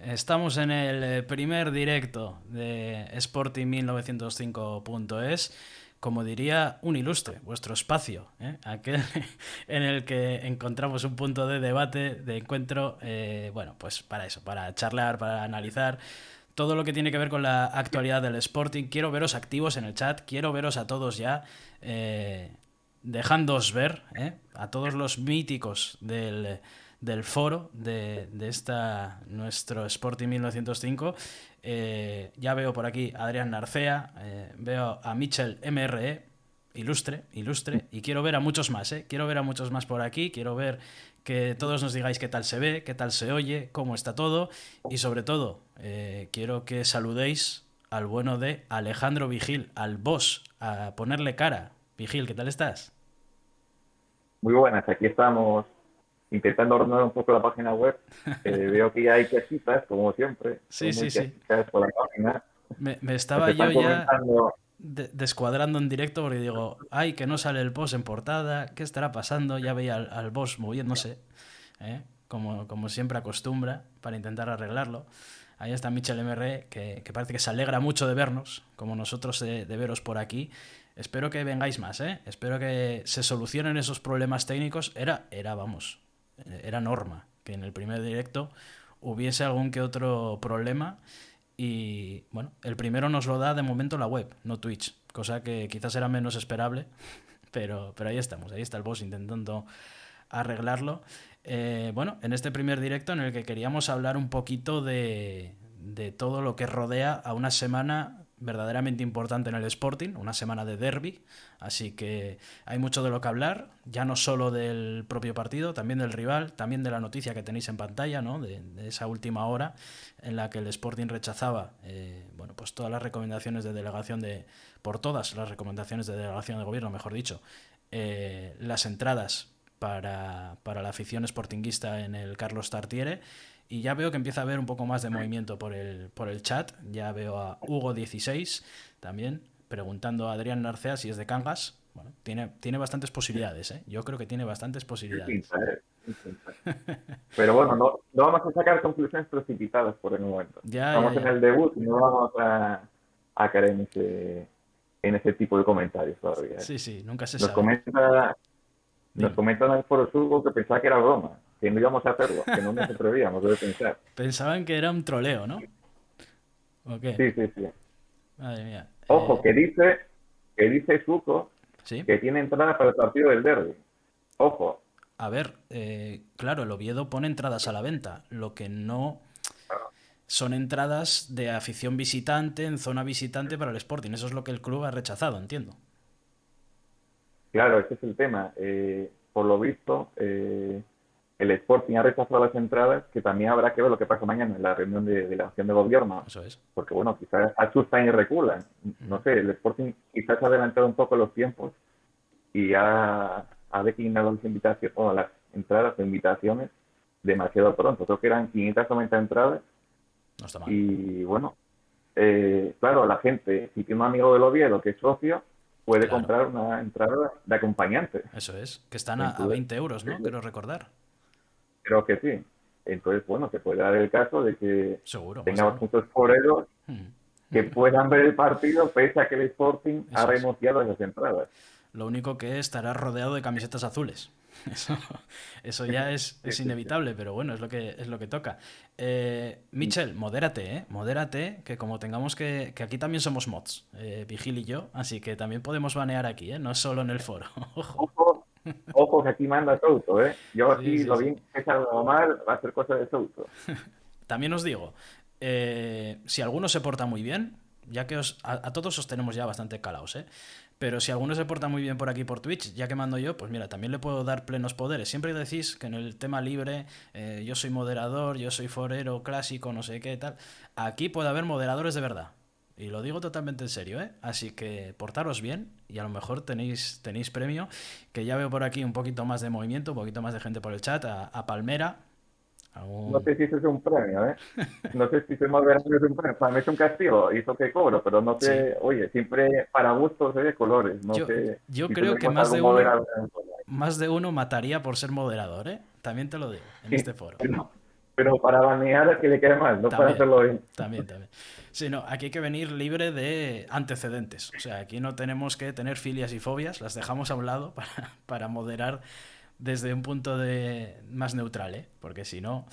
Estamos en el primer directo de Sporting1905.es, como diría un ilustre, vuestro espacio, ¿eh? Aquel en el que encontramos un punto de debate, de encuentro, bueno, pues para eso, para charlar, para analizar todo lo que tiene que ver con la actualidad del Sporting. Quiero veros activos en el chat, quiero veros a todos ya, dejándoos ver, a todos los míticos del foro de esta nuestro Sporting 1905. Ya veo por aquí a Adrián Narcea, veo a Michel MRE, ilustre, ilustre, y quiero ver a muchos más, quiero ver a muchos más por aquí, quiero ver que todos nos digáis qué tal se ve, qué tal se oye, cómo está todo, y sobre todo, quiero que saludéis al bueno de Alejandro Vigil, al boss, a ponerle cara. Vigil, ¿qué tal estás? Muy buenas, aquí estamos intentando ordenar un poco la página web. Veo que ya hay quejitas, como siempre, Sí, son sí, muy sí. quejitas por la página. Me Nos estaba yo están ya comentando, descuadrando en directo porque digo, ay, que no sale el boss en portada, ¿qué estará pasando? Ya veía al boss moviéndose, como siempre acostumbra, para intentar arreglarlo. Ahí está Michel MR, que parece que se alegra mucho de vernos, como nosotros de veros por aquí. Espero que vengáis más, ¿eh? Espero que se solucionen esos problemas técnicos. Vamos, era norma que en el primer directo hubiese algún que otro problema y bueno, el primero nos lo da de momento la web, no Twitch, cosa que quizás era menos esperable, pero ahí estamos, ahí está el boss intentando arreglarlo. Bueno, en este primer directo en el que queríamos hablar un poquito de todo lo que rodea a una semana verdaderamente importante en el Sporting, una semana de derby, así que hay mucho de lo que hablar, ya no solo del propio partido, también del rival, también de la noticia que tenéis en pantalla, ¿no? De esa última hora en la que el Sporting rechazaba, bueno, pues todas las recomendaciones de delegación por todas las recomendaciones de delegación de gobierno, mejor dicho, las entradas para la afición sportinguista en el Carlos Tartiere. Y ya veo que empieza a haber un poco más de movimiento por el chat. Ya veo a Hugo16 también preguntando a Adrián Narcea si es de Cangas. Bueno, tiene bastantes posibilidades, ¿eh? Yo creo que tiene bastantes qué posibilidades. pinta, ¿eh? Qué pinta. Pero bueno, no vamos a sacar conclusiones precipitadas por el momento. Ya, ya, Estamos en ya. el debut y no vamos a caer en ese tipo de comentarios todavía. ¿Eh? Sí, sí, nunca se Nos sabe. comenta, nos Dime. comentan en el foro Hugo que pensaba que era broma, que no íbamos a hacerlo, que no nos atrevíamos, debe pensar. Pensaban que era un troleo, ¿no? ¿O qué? Sí, sí, sí. Madre mía. Ojo, que dice Suco Sí. que tiene entrada para el partido del derby. Ojo, A ver, claro, el Oviedo pone entradas a la venta. Lo que no son entradas de afición visitante en zona visitante para el Sporting. Eso es lo que el club ha rechazado, entiendo. claro, ese es el tema. Por lo visto, el Sporting ha rechazado las entradas, que también habrá que ver lo que pasa mañana en la reunión de la acción de gobierno, Eso es. porque bueno, quizás asustan y reculan. No sé, el Sporting quizás ha adelantado un poco los tiempos y ha declinado las invitaciones, o las entradas o invitaciones demasiado pronto. Creo que eran 590 entradas. No está mal. Y bueno, claro, la gente, si tiene un amigo del Oviedo que es socio, puede Claro. comprar una entrada de acompañante. Eso es. Que están a Entonces, 20 euros, sí, ¿no? Quiero recordar. creo que sí. Entonces, bueno, se puede dar el caso de que Seguro, más de tengamos uno. muchos foreros que puedan ver el partido pese a que el Sporting ha Eso es. renunciado a esas entradas. Lo único que estará rodeado de camisetas azules. Eso, eso ya Sí, es sí, sí. inevitable, pero bueno, es lo que toca. Michel, modérate, ¿eh? Modérate, que como tengamos que aquí también somos mods, Vigil y yo, así que también podemos banear aquí, ¿eh? No es solo en el foro. Ojo. Ojo, ojo que aquí manda Souto, ¿eh? Yo Sí, aquí sí, lo sí. bien que salga mal va a ser cosa de Souto. También os digo, si alguno se porta muy bien, ya que a todos os tenemos ya bastante calaos, ¿eh? Pero si alguno se porta muy bien por aquí por Twitch, ya que mando yo, pues mira, también le puedo dar plenos poderes. Siempre decís que en el tema libre, yo soy moderador, yo soy forero clásico, no sé qué tal. Aquí puede haber moderadores de verdad. Y lo digo totalmente en serio, ¿eh? Así que portaros bien y a lo mejor tenéis premio. Que ya veo por aquí un poquito más de movimiento, un poquito más de gente por el chat. A Palmera, a No un... sé si eso es un premio, ¿eh? No sé si soy más grande es un premio. Para mí es un castigo y eso que cobro, pero no Sí, sé, oye, siempre para gustos hay de colores. No Yo, sé yo si creo que tendremos algún moderador. más de uno mataría por ser moderador, ¿eh? También te lo digo, en Sí, este foro. pero, pero para banear a que le quede mal, no para También, hacerlo bien. también. Sí, no, aquí hay que venir libre de antecedentes. O sea, aquí no tenemos que tener filias y fobias, las dejamos a un lado para moderar desde un punto de más neutral, ¿eh? Porque si no,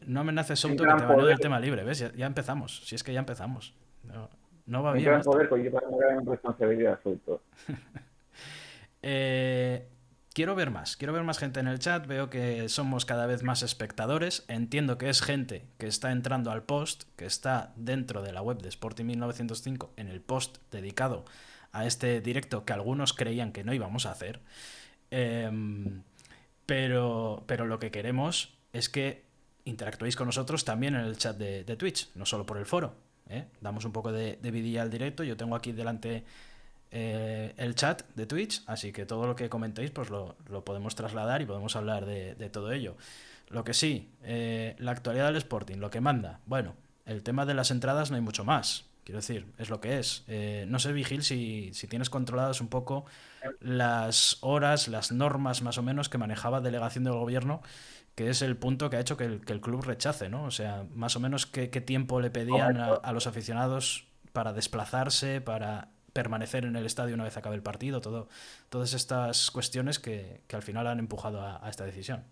no amenaces, Un Souto, que te gran baneo poder, del tema libre, ¿ves? Ya empezamos, si es que ya empezamos. No, no va un bien gran esto. poder conlleva una gran responsabilidad, Souto. Eh, quiero ver más gente en el chat, veo que somos cada vez más espectadores, entiendo que es gente que está entrando al post, que está dentro de la web de Sporting 1905, en el post dedicado a este directo que algunos creían que no íbamos a hacer. Em, pero lo que queremos es que interactuéis con nosotros también en el chat de Twitch, no solo por el foro. ¿Eh? Damos un poco de vidilla al directo. Yo tengo aquí delante el chat de Twitch, así que todo lo que comentéis pues lo podemos trasladar y podemos hablar de todo ello. Lo que sí, la actualidad del Sporting, lo que manda. Bueno, el tema de las entradas no hay mucho más. Quiero decir, es lo que es. No sé, Vigil, si tienes controladas un poco las horas, las normas más o menos que manejaba delegación del gobierno, que es el punto que ha hecho que el club rechace, ¿no? O sea, más o menos qué tiempo le pedían Correcto. a los aficionados para desplazarse, para permanecer en el estadio una vez acabe el partido, todas estas cuestiones que al final han empujado a esta decisión.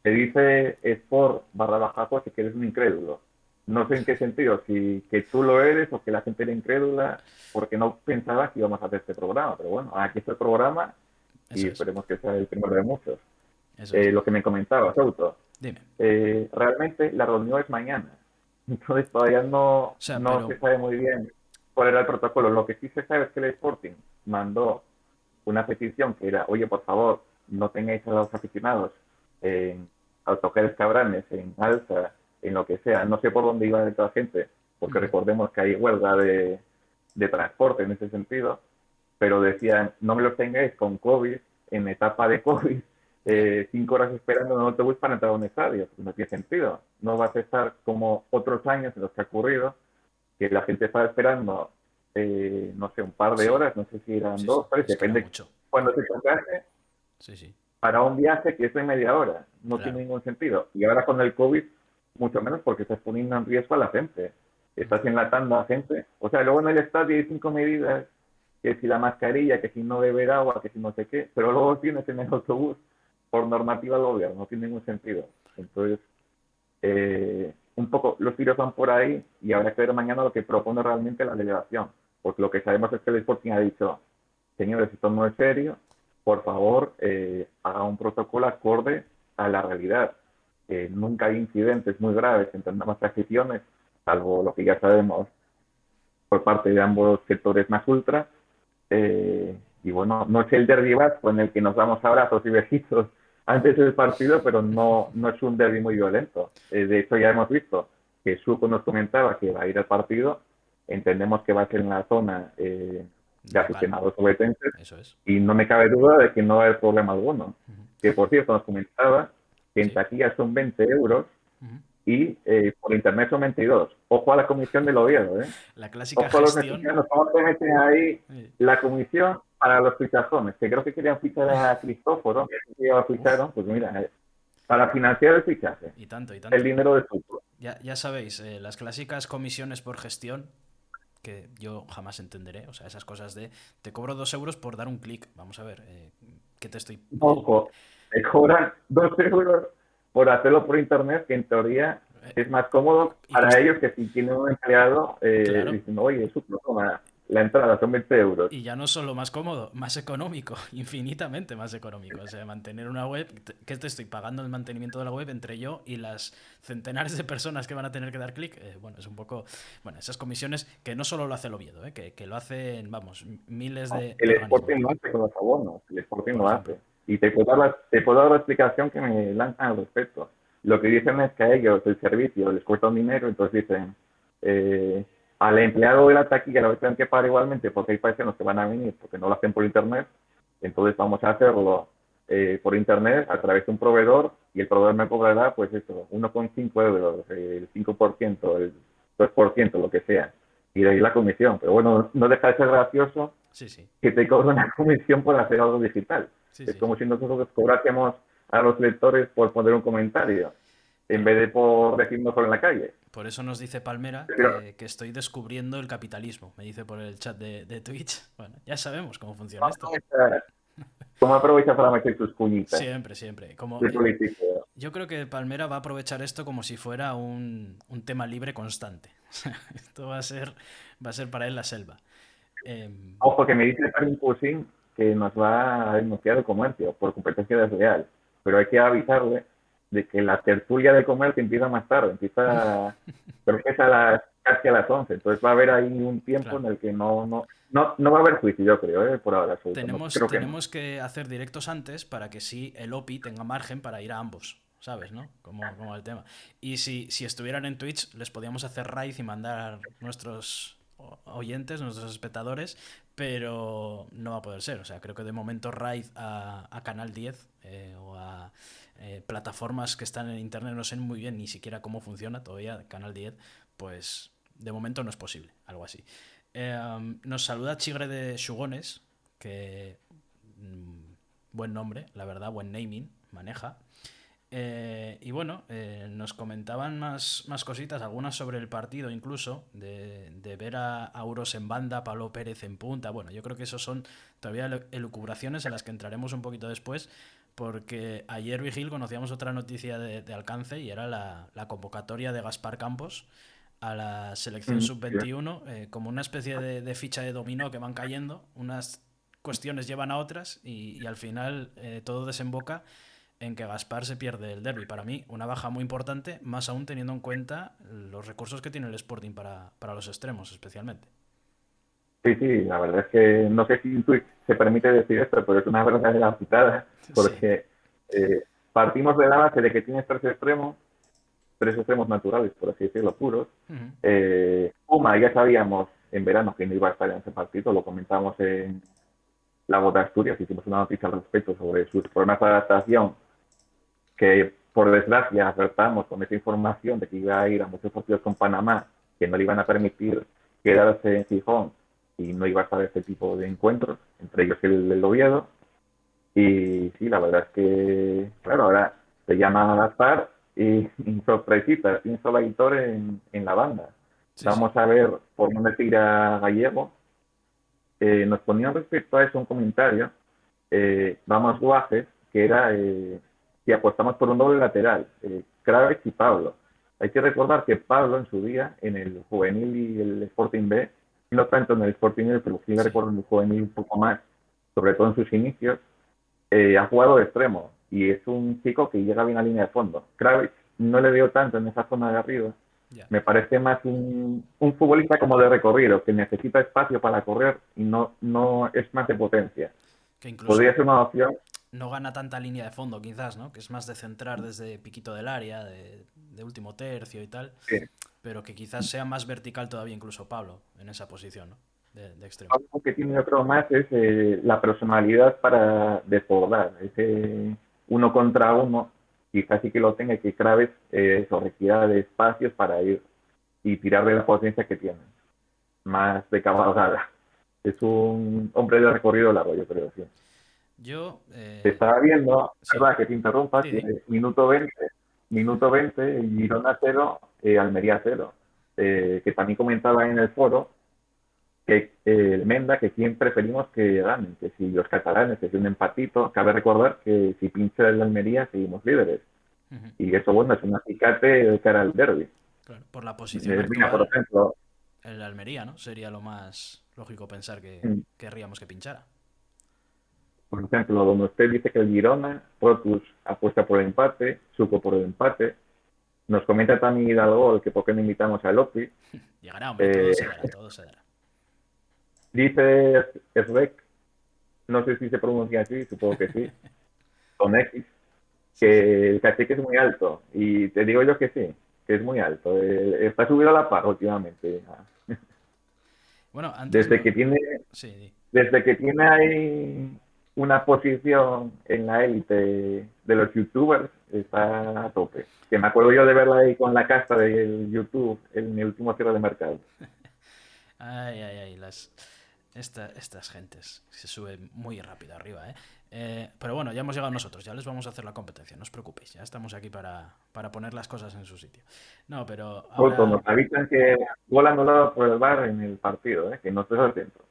Se dice Sport barra baja pues, que eres un incrédulo. No sé en qué sentido, si que tú lo eres o que la gente era incrédula, porque no pensaba que íbamos a hacer este programa. Pero bueno, aquí está el programa y Eso es, esperemos que sea el primero de muchos. eso es. Lo que me comentaba, Souto, Dime. realmente la reunión es mañana. Entonces todavía no, O sea, no pero... se sabe muy bien cuál era el protocolo. Lo que sí se sabe es que el Sporting mandó una petición que era, oye, por favor, no tengáis a los aficionados en autocares cabranes, en alza, en lo que sea. No sé por dónde iba de toda la gente, porque recordemos que hay huelga de transporte en ese sentido, pero decían, no me los tengáis con COVID, en etapa de COVID, Ya. 5 horas esperando en un autobús para entrar a un estadio. No tiene sentido. No vas a estar como otros años en los que ha ocurrido, que la gente estaba esperando, no sé, un par de Sí, horas, no sé si eran sí, sí. 2, 3, Es que era depende mucho. cuando se tocase, Sí, sí. para un viaje que es de media hora. No tiene Claro. ningún sentido. Y ahora con el COVID, mucho menos porque estás poniendo en riesgo a la gente. Estás enlatando a gente. O sea, luego en el estadio hay 5 medidas, que si la mascarilla, que si no beber agua, que si no sé qué, pero luego tienes en el autobús por normativa del gobierno. No tiene ningún sentido. Entonces, un poco los tiros van por ahí y habrá que ver mañana lo que propone realmente la delegación. Porque lo que sabemos es que el Sporting ha dicho, señores, esto no es serio, por favor, haga un protocolo acorde a la realidad. Nunca hay incidentes muy graves entre ambas aficiones, salvo lo que ya sabemos por parte de ambos sectores más ultra. Y bueno, no es el derbi vasco en el que nos damos abrazos y besitos antes del partido, pero no, no es un derbi muy violento. De hecho, ya hemos visto que Suco nos comentaba que va a ir al partido. Entendemos que va a ser en la zona de Local. aficionados obetenses Eso es. y no me cabe duda de que no va a haber problema alguno. Que por cierto, nos comentaba que en Sí. taquilla son 20 euros y por internet son 22. Ojo a la comisión del Oviedo, ¿eh? La clásica Ojo a los gestión. mexicanos, ¿cómo te meten ahí eh, la comisión para los fichajones? Que creo que querían fichar a Cristóforo, que ya Uf, ficharon, pues mira, para financiar el fichaje, y tanto, y el tanto. dinero de fútbol. Ya sabéis, las clásicas comisiones por gestión que yo jamás entenderé. O sea, esas cosas de te cobro 2 euros por dar un clic. Vamos a ver, ¿qué te estoy...? Ojo, te cobran 2 euros por hacerlo por internet, que en teoría es más cómodo y para cuesta... ellos que si tienen un empleado Claro. diciendo, oye, eso, toma, la entrada son 20 euros. Y ya no solo más cómodo, más económico, infinitamente más económico. O sea, mantener una web, ¿qué te estoy pagando el mantenimiento de la web entre yo y las centenares de personas que van a tener que dar clic? Bueno, es un poco, bueno, esas comisiones que no solo lo hace el Oviedo, que lo hacen, vamos, miles de El organismos, Sporting no hace con los abonos, el Sporting por lo ejemplo. hace. Y te puedo dar la explicación que me lanzan al respecto. Lo que dicen es que a ellos el servicio les cuesta un dinero, entonces dicen, eh, al empleado de la taquilla lo tienen que pagar igualmente porque hay países que van a venir porque no lo hacen por internet, entonces vamos a hacerlo por internet a través de un proveedor y el proveedor me cobrará pues eso, 1,5 euros, el 5%, el 2%, lo que sea. Y de ahí la comisión. Pero bueno, no deja de ser gracioso Sí, sí, que te cobra una comisión por hacer algo digital. sí, Es sí, como sí. si nosotros cobrásemos a los lectores por poner un comentario. en vez de por decírnoslo en la calle. Por eso nos dice Palmera Pero, que estoy descubriendo el capitalismo. Me dice por el chat de Twitch. Bueno, ya sabemos cómo funciona esto. ¿cómo aprovecha para meter sus cuñitas Siempre, siempre. Como, de político? yo creo que Palmera va a aprovechar esto como si fuera un tema libre constante. Esto va a ser para él la selva. Em, Ojo, que me dice Karim Putin que nos va a denunciar el comercio por competencia desleal, pero hay que avisarle de que la tertulia de comercio empieza más tarde, creo que es casi a las 11, entonces va a haber ahí un tiempo claro. en el que no va a haber juicio, yo creo, por ahora, no, Tenemos, creo que no. tenemos que hacer directos antes para que sí el OPI tenga margen para ir a ambos, ¿sabes? ¿No? Como el tema. Y si estuvieran en Twitch, les podíamos hacer raid y mandar nuestros oyentes, nuestros espectadores, pero no va a poder ser. O sea, creo que de momento raid a Canal 10 o a plataformas que están en internet, no sé muy bien ni siquiera cómo funciona todavía Canal 10, pues de momento no es posible, algo así. Nos saluda Chigre de Chugones, que buen nombre, la verdad, buen naming, maneja. Y bueno, nos comentaban más cositas, algunas sobre el partido incluso, de ver a Auros en banda, Pablo Pérez en punta. Bueno, yo creo que eso son todavía elucubraciones en las que entraremos un poquito después, porque ayer, Vigil, conocíamos otra noticia de alcance y era la convocatoria de Gaspar Campos a la selección Sí. sub-21, como una especie de ficha de dominó que van cayendo, unas cuestiones llevan a otras y al final todo desemboca en que Gaspar se pierde el derby. Para mí, una baja muy importante, más aún teniendo en cuenta los recursos que tiene el Sporting para los extremos, especialmente. Sí, sí, la verdad es que no sé si en Twitch se permite decir esto, pero es una verdadera putada, Sí. porque partimos de la base de que tienes tres extremos naturales, por así decirlo, puros. Uh-huh. Puma, ya sabíamos en verano que no iba a estar en ese partido, lo comentamos en la Voz de Asturias, hicimos una noticia al respecto sobre sus problemas de adaptación, que por desgracia acertamos con esa información de que iba a ir a muchos partidos con Panamá, que no le iban a permitir quedarse en Gijón y no iba a estar este tipo de encuentros, entre ellos el Oviedo. Y sí, la verdad es que, claro, ahora se llama a Gaspar y sorpresita, tiene solo Aitor en la banda. Sí, sí. Vamos a ver por dónde tira Gallego. Nos ponían respecto a eso un comentario, vamos Guajes, que era si apostamos por un doble lateral, Kraves y Pablo. Hay que recordar que Pablo en su día, en el juvenil y el Sporting B, no tanto en el Sporting B, pero sí le Sí. recuerdo en el juvenil un poco más, sobre todo en sus inicios, ha jugado de extremo y es un chico que llega bien a línea de fondo. Kravis no le veo tanto en esa zona de arriba. Ya. Me parece más un futbolista como de recorrido, que necesita espacio para correr y no es más de potencia. Que Podría incluso ser una opción. no gana tanta línea de fondo, quizás, ¿no? Que es más de centrar desde piquito del área, de último tercio y tal. Sí. Pero que quizás sea más vertical todavía incluso Pablo en esa posición, ¿no? De extremo. Algo que tiene otro más es la personalidad para desbordar. Ese uno contra uno, quizás sí que lo tenga, que Kraves eso requiera de espacios para ir y tirar de la potencia que tiene. Más de cabalgada. Es un hombre de recorrido largo, yo creo, sí. Yo, Te estaba viendo, sí, verdad que te interrumpa, sí, que sí. minuto 20 Girona 0, Almería 0. Que también comentaba en el foro que el Menda, que quién preferimos que ganen, que si los catalanes, que si un empatito, cabe recordar que si pincha el Almería seguimos líderes. Ujú. Y eso, bueno, es un acicate de cara al derby. Claro, por la posición Mira, por actual, ejemplo, el Almería, ¿no? Sería lo más lógico pensar que mm, querríamos que pinchara. donde usted dice que el Girona, Protus apuesta por el empate, Suco por el empate. Nos comenta también Hidalgo que por qué no invitamos a Lopi. Llegará, hombre, todo Eh, se dará, todo se dará. dice Srek, no sé si se pronuncia así, supongo que sí, con X, Sí, sí. que el cacique es muy alto. Y te digo yo que sí, que es muy alto. Está subido a la par últimamente. Bueno, antes Desde no. que tiene, Sí, di. desde que tiene ahí una posición en la élite de los youtubers, está a tope. Que me acuerdo yo de verla ahí con la casta del YouTube en mi último cierre de mercado. Ay, ay, ay, estas gentes se suben muy rápido arriba, ¿eh? Pero bueno, ya hemos llegado nosotros, ya les vamos a hacer la competencia, no os preocupéis, ya estamos aquí para poner las cosas en su sitio. No, pero Justo, ahora, nos avisan que gol anulado por el VAR en el partido, que no estés atento.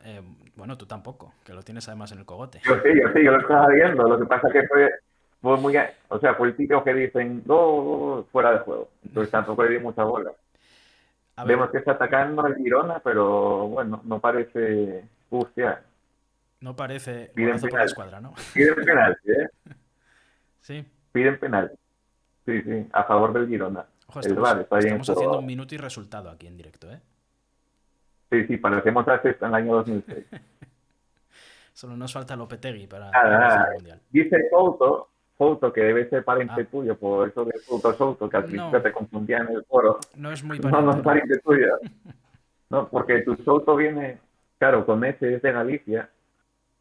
eh, bueno, tú tampoco, que lo tienes además en el cogote. Yo lo estaba viendo. Lo que pasa que fue muy, o sea, fue el típico que dicen, no, fuera de juego. Entonces tampoco le di mucha bola. A ver, Vemos que está atacando el Girona, pero bueno, no parece bustear. no parece Piden golazo por la penal. escuadra, ¿no? Piden penal, ¿eh? Sí. Piden penal. Sí, sí, a favor del Girona. Ojo, El VAR está bien estamos haciendo un jugado. minuto y resultado aquí en directo, ¿eh? Sí, sí, parecemos a sexta en el año 2006. Solo nos falta Lopetegui para Nada, decir nada. el mundial. Dice Souto, que debe ser pariente Ah, tuyo, por eso de Souto, que al principio no, te confundía en el foro. no es muy No, no pariente, es no. pariente tuyo. No, porque tu Souto viene, claro, con S es de Galicia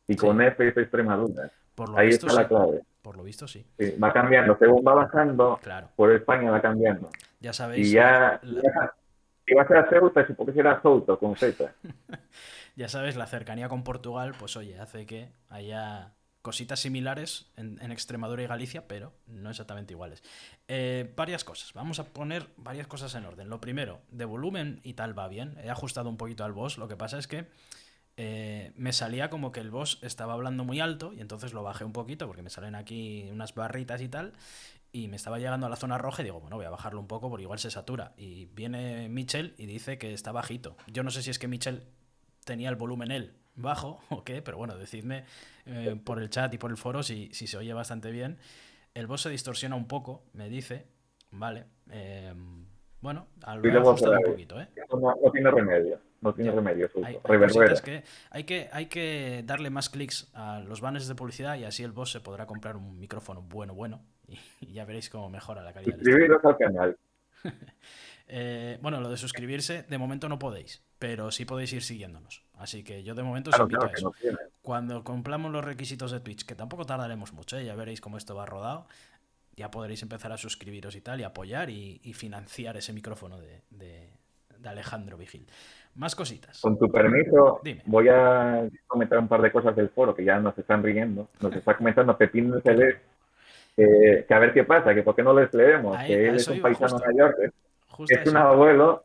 y con Sí, F es de Extremadura. por lo Ahí visto está la sí. clave. Por lo visto sí. Sí, va cambiando, según va bajando, Claro. por España va cambiando. Ya Y sabéis ya, si va a ser Ceuta, supongo que será Souto con Z. ya sabes, la cercanía con Portugal, pues oye, hace que haya cositas similares en Extremadura y Galicia, pero no exactamente iguales. Varias cosas. Vamos a poner varias cosas en orden. Lo primero, de volumen y tal va bien. He ajustado un poquito al boss. Lo que pasa es que me salía como que el boss estaba hablando muy alto y entonces lo bajé un poquito porque me salen aquí unas barritas y tal y me estaba llegando a la zona roja y digo, bueno, voy a bajarlo un poco porque igual se satura. Y viene Mitchell y dice que está bajito. Yo no sé si es que Mitchell tenía el volumen él bajo o qué, pero bueno, decidme por el chat y por el foro si se oye bastante bien. El boss se distorsiona un poco, me dice, vale. Bueno, Y lo he luego otra ajustado un vez. poquito, ¿eh? Eso no tiene remedio. No tiene Ya. remedio, Hay, Souto. hay cositas Reverbera. que hay que darle más clics a los banners de publicidad y así el boss se podrá comprar un micrófono bueno y ya veréis cómo mejora la calidad del streaming. Suscribiros al canal. Bueno, lo de suscribirse, de momento no podéis, pero sí podéis ir siguiéndonos. Así que yo de momento os Claro, invito claro a que eso. no tiene. Cuando cumplamos los requisitos de Twitch, que tampoco tardaremos mucho, ya veréis cómo esto va rodado, ya podréis empezar a suscribiros y tal, y apoyar y financiar ese micrófono de Alejandro Vigil. Más cositas. Con tu permiso, Dime. voy a comentar un par de cosas del foro que ya nos están riendo. Nos está comentando Pepín de Qué CD raro. que a ver qué pasa, que por qué no les leemos, que A él es eso un iba paisano justo. mayor, que Justo a es un eso iba. abuelo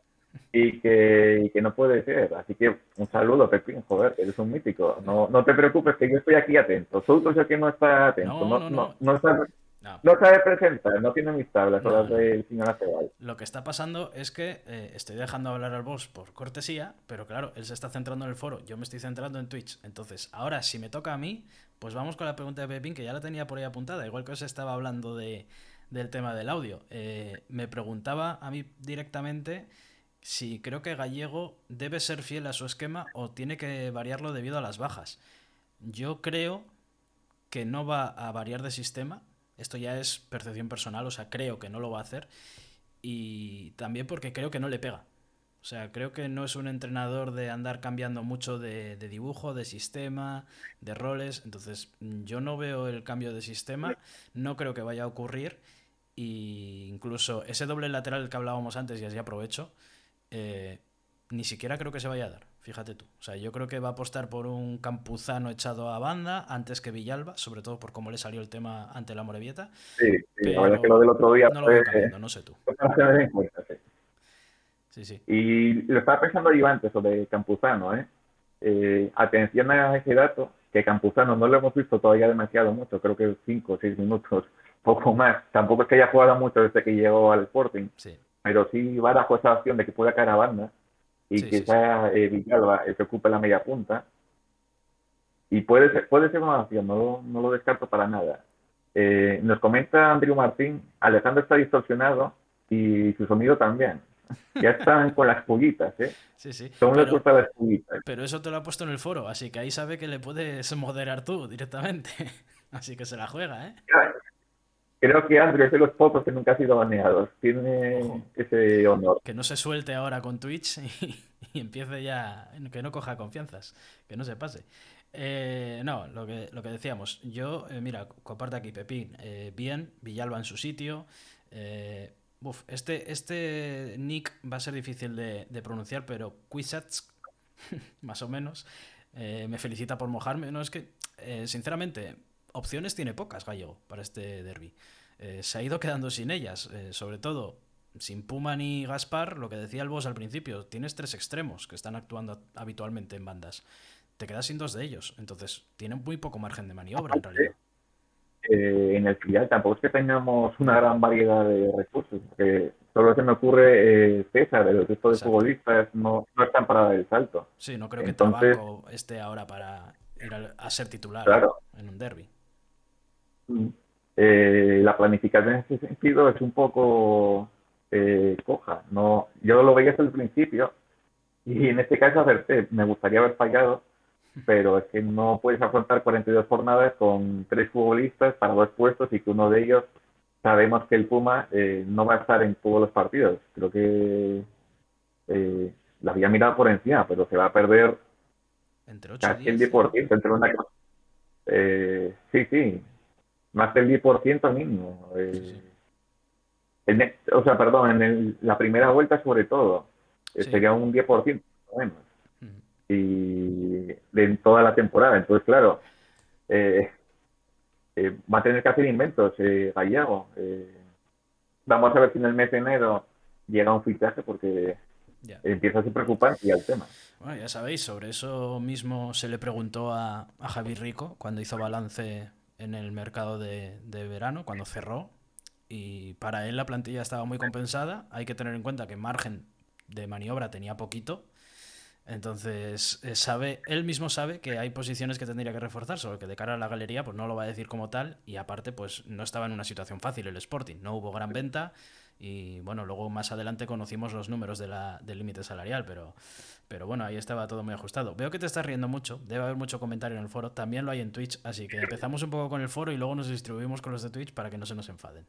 y que no puede ser. Así que un saludo, Pepín, joder, que eres un mítico. No, no te preocupes, que yo estoy aquí atento. Souto es el que no está atento, No, no, no. No, no sabe presentar, no tiene mis tablas, no, horas no. del señor Acebal. Lo que está pasando es que estoy dejando hablar al boss por cortesía, pero claro, él se está centrando en el foro, yo me estoy centrando en Twitch. Entonces, ahora si me toca a mí, pues vamos con la pregunta de Pepín, que ya la tenía por ahí apuntada, igual que os estaba hablando del tema del audio. Me preguntaba a mí directamente si creo que Gallego debe ser fiel a su esquema o tiene que variarlo debido a las bajas. Yo creo que no va a variar de sistema. Esto ya es percepción personal, o sea, creo que no lo va a hacer. Y también porque creo que no le pega. O sea, creo que no es un entrenador de andar cambiando mucho de dibujo, de sistema, de roles. Entonces, yo no veo el cambio de sistema, no creo que vaya a ocurrir. Y incluso ese doble lateral que hablábamos antes, y así aprovecho, eh, ni siquiera creo que se vaya a dar. Fíjate tú. O sea, yo creo que va a apostar por un Campuzano echado a banda antes que Villalba, sobre todo por cómo le salió el tema ante la Morevieta. Sí, sí, la verdad es que lo del Pero otro día no lo fue veo cambiando, no sé tú. para tener en cuenta, sí. Sí, sí. Y lo estaba pensando yo antes sobre Campuzano, ¿eh? Atención a ese dato, que Campuzano no lo hemos visto todavía demasiado mucho, creo que 5 o 6 minutos, poco más. Tampoco es que haya jugado mucho desde que llegó al Sporting, Sí, pero sí barajo esa opción de que pueda caer a banda y sí, que sí, sí. sea Villalba el que ocupe la media punta. Y puede ser una opción, no lo descarto para nada. Nos comenta Andrew Martín, Alejandro está distorsionado y su sonido también. Ya están con las pullitas, ¿eh? Sí, sí. Son les gusta las pullitas. Pero eso te lo ha puesto en el foro, así que ahí sabe que le puedes moderar tú directamente. Así que se la juega, ¿eh? Creo que Andrew es de los pocos que nunca ha sido baneado. Tiene Ojo, ese honor. que no se suelte ahora con Twitch y empiece ya, que no coja confianzas, que no se pase. No, lo que decíamos, yo, mira, comparte aquí Pepín, bien, Villalba en su sitio. Este nick va a ser difícil de pronunciar, pero Quisatz, más o menos, me felicita por mojarme. No, es que, sinceramente, opciones tiene pocas Gallego para este derby. Se ha ido quedando sin ellas, sobre todo sin Puma ni Gaspar, lo que decía el boss al principio, tienes tres extremos que están actuando habitualmente en bandas. Te quedas sin dos de ellos, entonces tienen muy poco margen de maniobra en realidad. En el filial tampoco es que tengamos una gran variedad de recursos, porque solo se me ocurre César, el resto de Exacto. futbolistas no están para dar el salto. Sí, no creo que Entonces, Trabanco esté ahora para ir a ser titular claro, en un derby. mm, la planificación en ese sentido es un poco coja. No, yo lo veía hasta el principio y en este caso acerté. Me gustaría haber fallado, pero es que no puedes afrontar 42 jornadas con tres futbolistas para dos puestos y que uno de ellos sabemos que el Puma no va a estar en todos los partidos. Creo que la había mirado por encima, pero se va a perder Entre 8 y casi el 10, ¿eh? 10% entre una cosa. Sí, sí, más del 10% mínimo. Sí, sí. O sea, perdón, la primera vuelta sobre todo, Sí. sería un 10% menos. Ujú. Y de toda la temporada. Entonces, claro, eh, va a tener que hacer inventos Gallego. Vamos a ver si en el mes de enero llega un fichaje porque Ya. empieza a ser preocupante ya el tema. Bueno, ya sabéis, sobre eso mismo se le preguntó a Javi Rico cuando hizo balance en el mercado de verano, cuando cerró. Y para él la plantilla estaba muy compensada. Hay que tener en cuenta que margen de maniobra tenía poquito. Entonces, él mismo sabe que hay posiciones que tendría que reforzar, solo que de cara a la galería, pues no lo va a decir como tal. Y aparte, pues no estaba en una situación fácil el Sporting. No hubo gran venta. Y bueno, luego más adelante conocimos los números del límite salarial, pero bueno, ahí estaba todo muy ajustado. Veo que te estás riendo mucho, debe haber mucho comentario en el foro, también lo hay en Twitch, así que empezamos un poco con el foro y luego nos distribuimos con los de Twitch para que no se nos enfaden.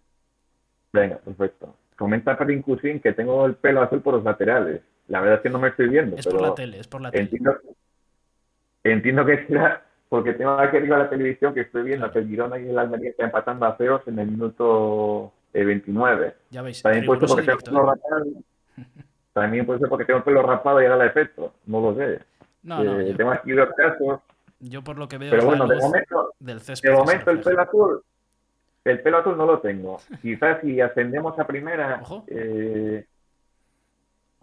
Venga, perfecto. Comenta Karin Kusin que tengo el pelo azul por los laterales. La verdad es que no me estoy viendo, Es por la pero tele, es por la tele. entiendo, entiendo que será porque tengo aquí arriba la televisión que estoy viendo que Claro, el Girona y el Almería están empatando a ceros en el minuto 29. ya veis, También puede ser riguroso porque tengo el directo, pelo ¿eh? rapado, también puede ser porque tengo el pelo rapado y ahora el efecto, no lo sé. No, no, Tengo aquí dos casos, yo por lo que veo es pero la bueno, luz del de césped que se momento refleja. el pelo azul no lo tengo. Quizás si ascendemos a primera, Ojo,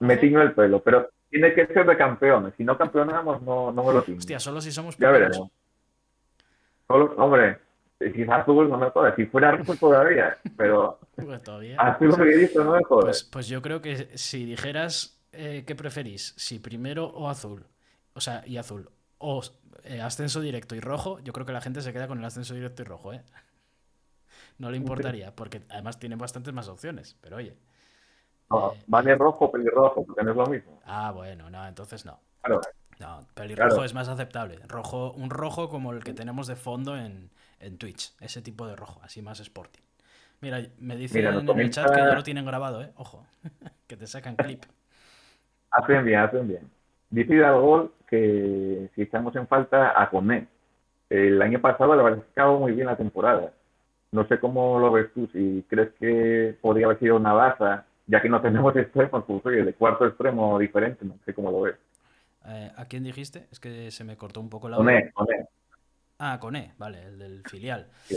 me ojo. tiño el pelo, pero tiene que ser de campeones. Si no campeonamos, no me lo tiño. Hostia, solo si somos Ya primeros. veremos. Solo, hombre, si es azul no me jodas. Si fuera rojo todavía, pero Pues todavía. azul lo que he visto no me jodas. Pues yo creo que si dijeras qué preferís, si primero o azul, o sea, y azul, o ascenso directo y rojo, yo creo que la gente se queda con el ascenso directo y rojo, ¿eh? No le importaría, porque además tienen bastantes más opciones, pero oye. No, eh, vale rojo, pelirrojo, porque no es lo mismo. bueno, no, entonces no. Claro, No, pelirrojo claro. es más aceptable. Rojo, un rojo como el que tenemos de fondo en Twitch, ese tipo de rojo, así más sporting. Mira, me Mira, nos dicen en el chat que ya lo comenta, tienen grabado, ¿eh? Ojo, que te sacan clip. hacen bien, hacen bien. Dice gol que si estamos en falta a Coné. El año pasado le verdad es que acabó muy bien la temporada. No sé cómo lo ves tú, si crees que podría haber sido una baza, ya que no tenemos extremos, pues oye, de cuarto extremo diferente, no sé cómo lo ves. ¿A quién dijiste? Es que se me cortó un poco el audio. Con él, Ah, Coné, vale, el del filial. sí.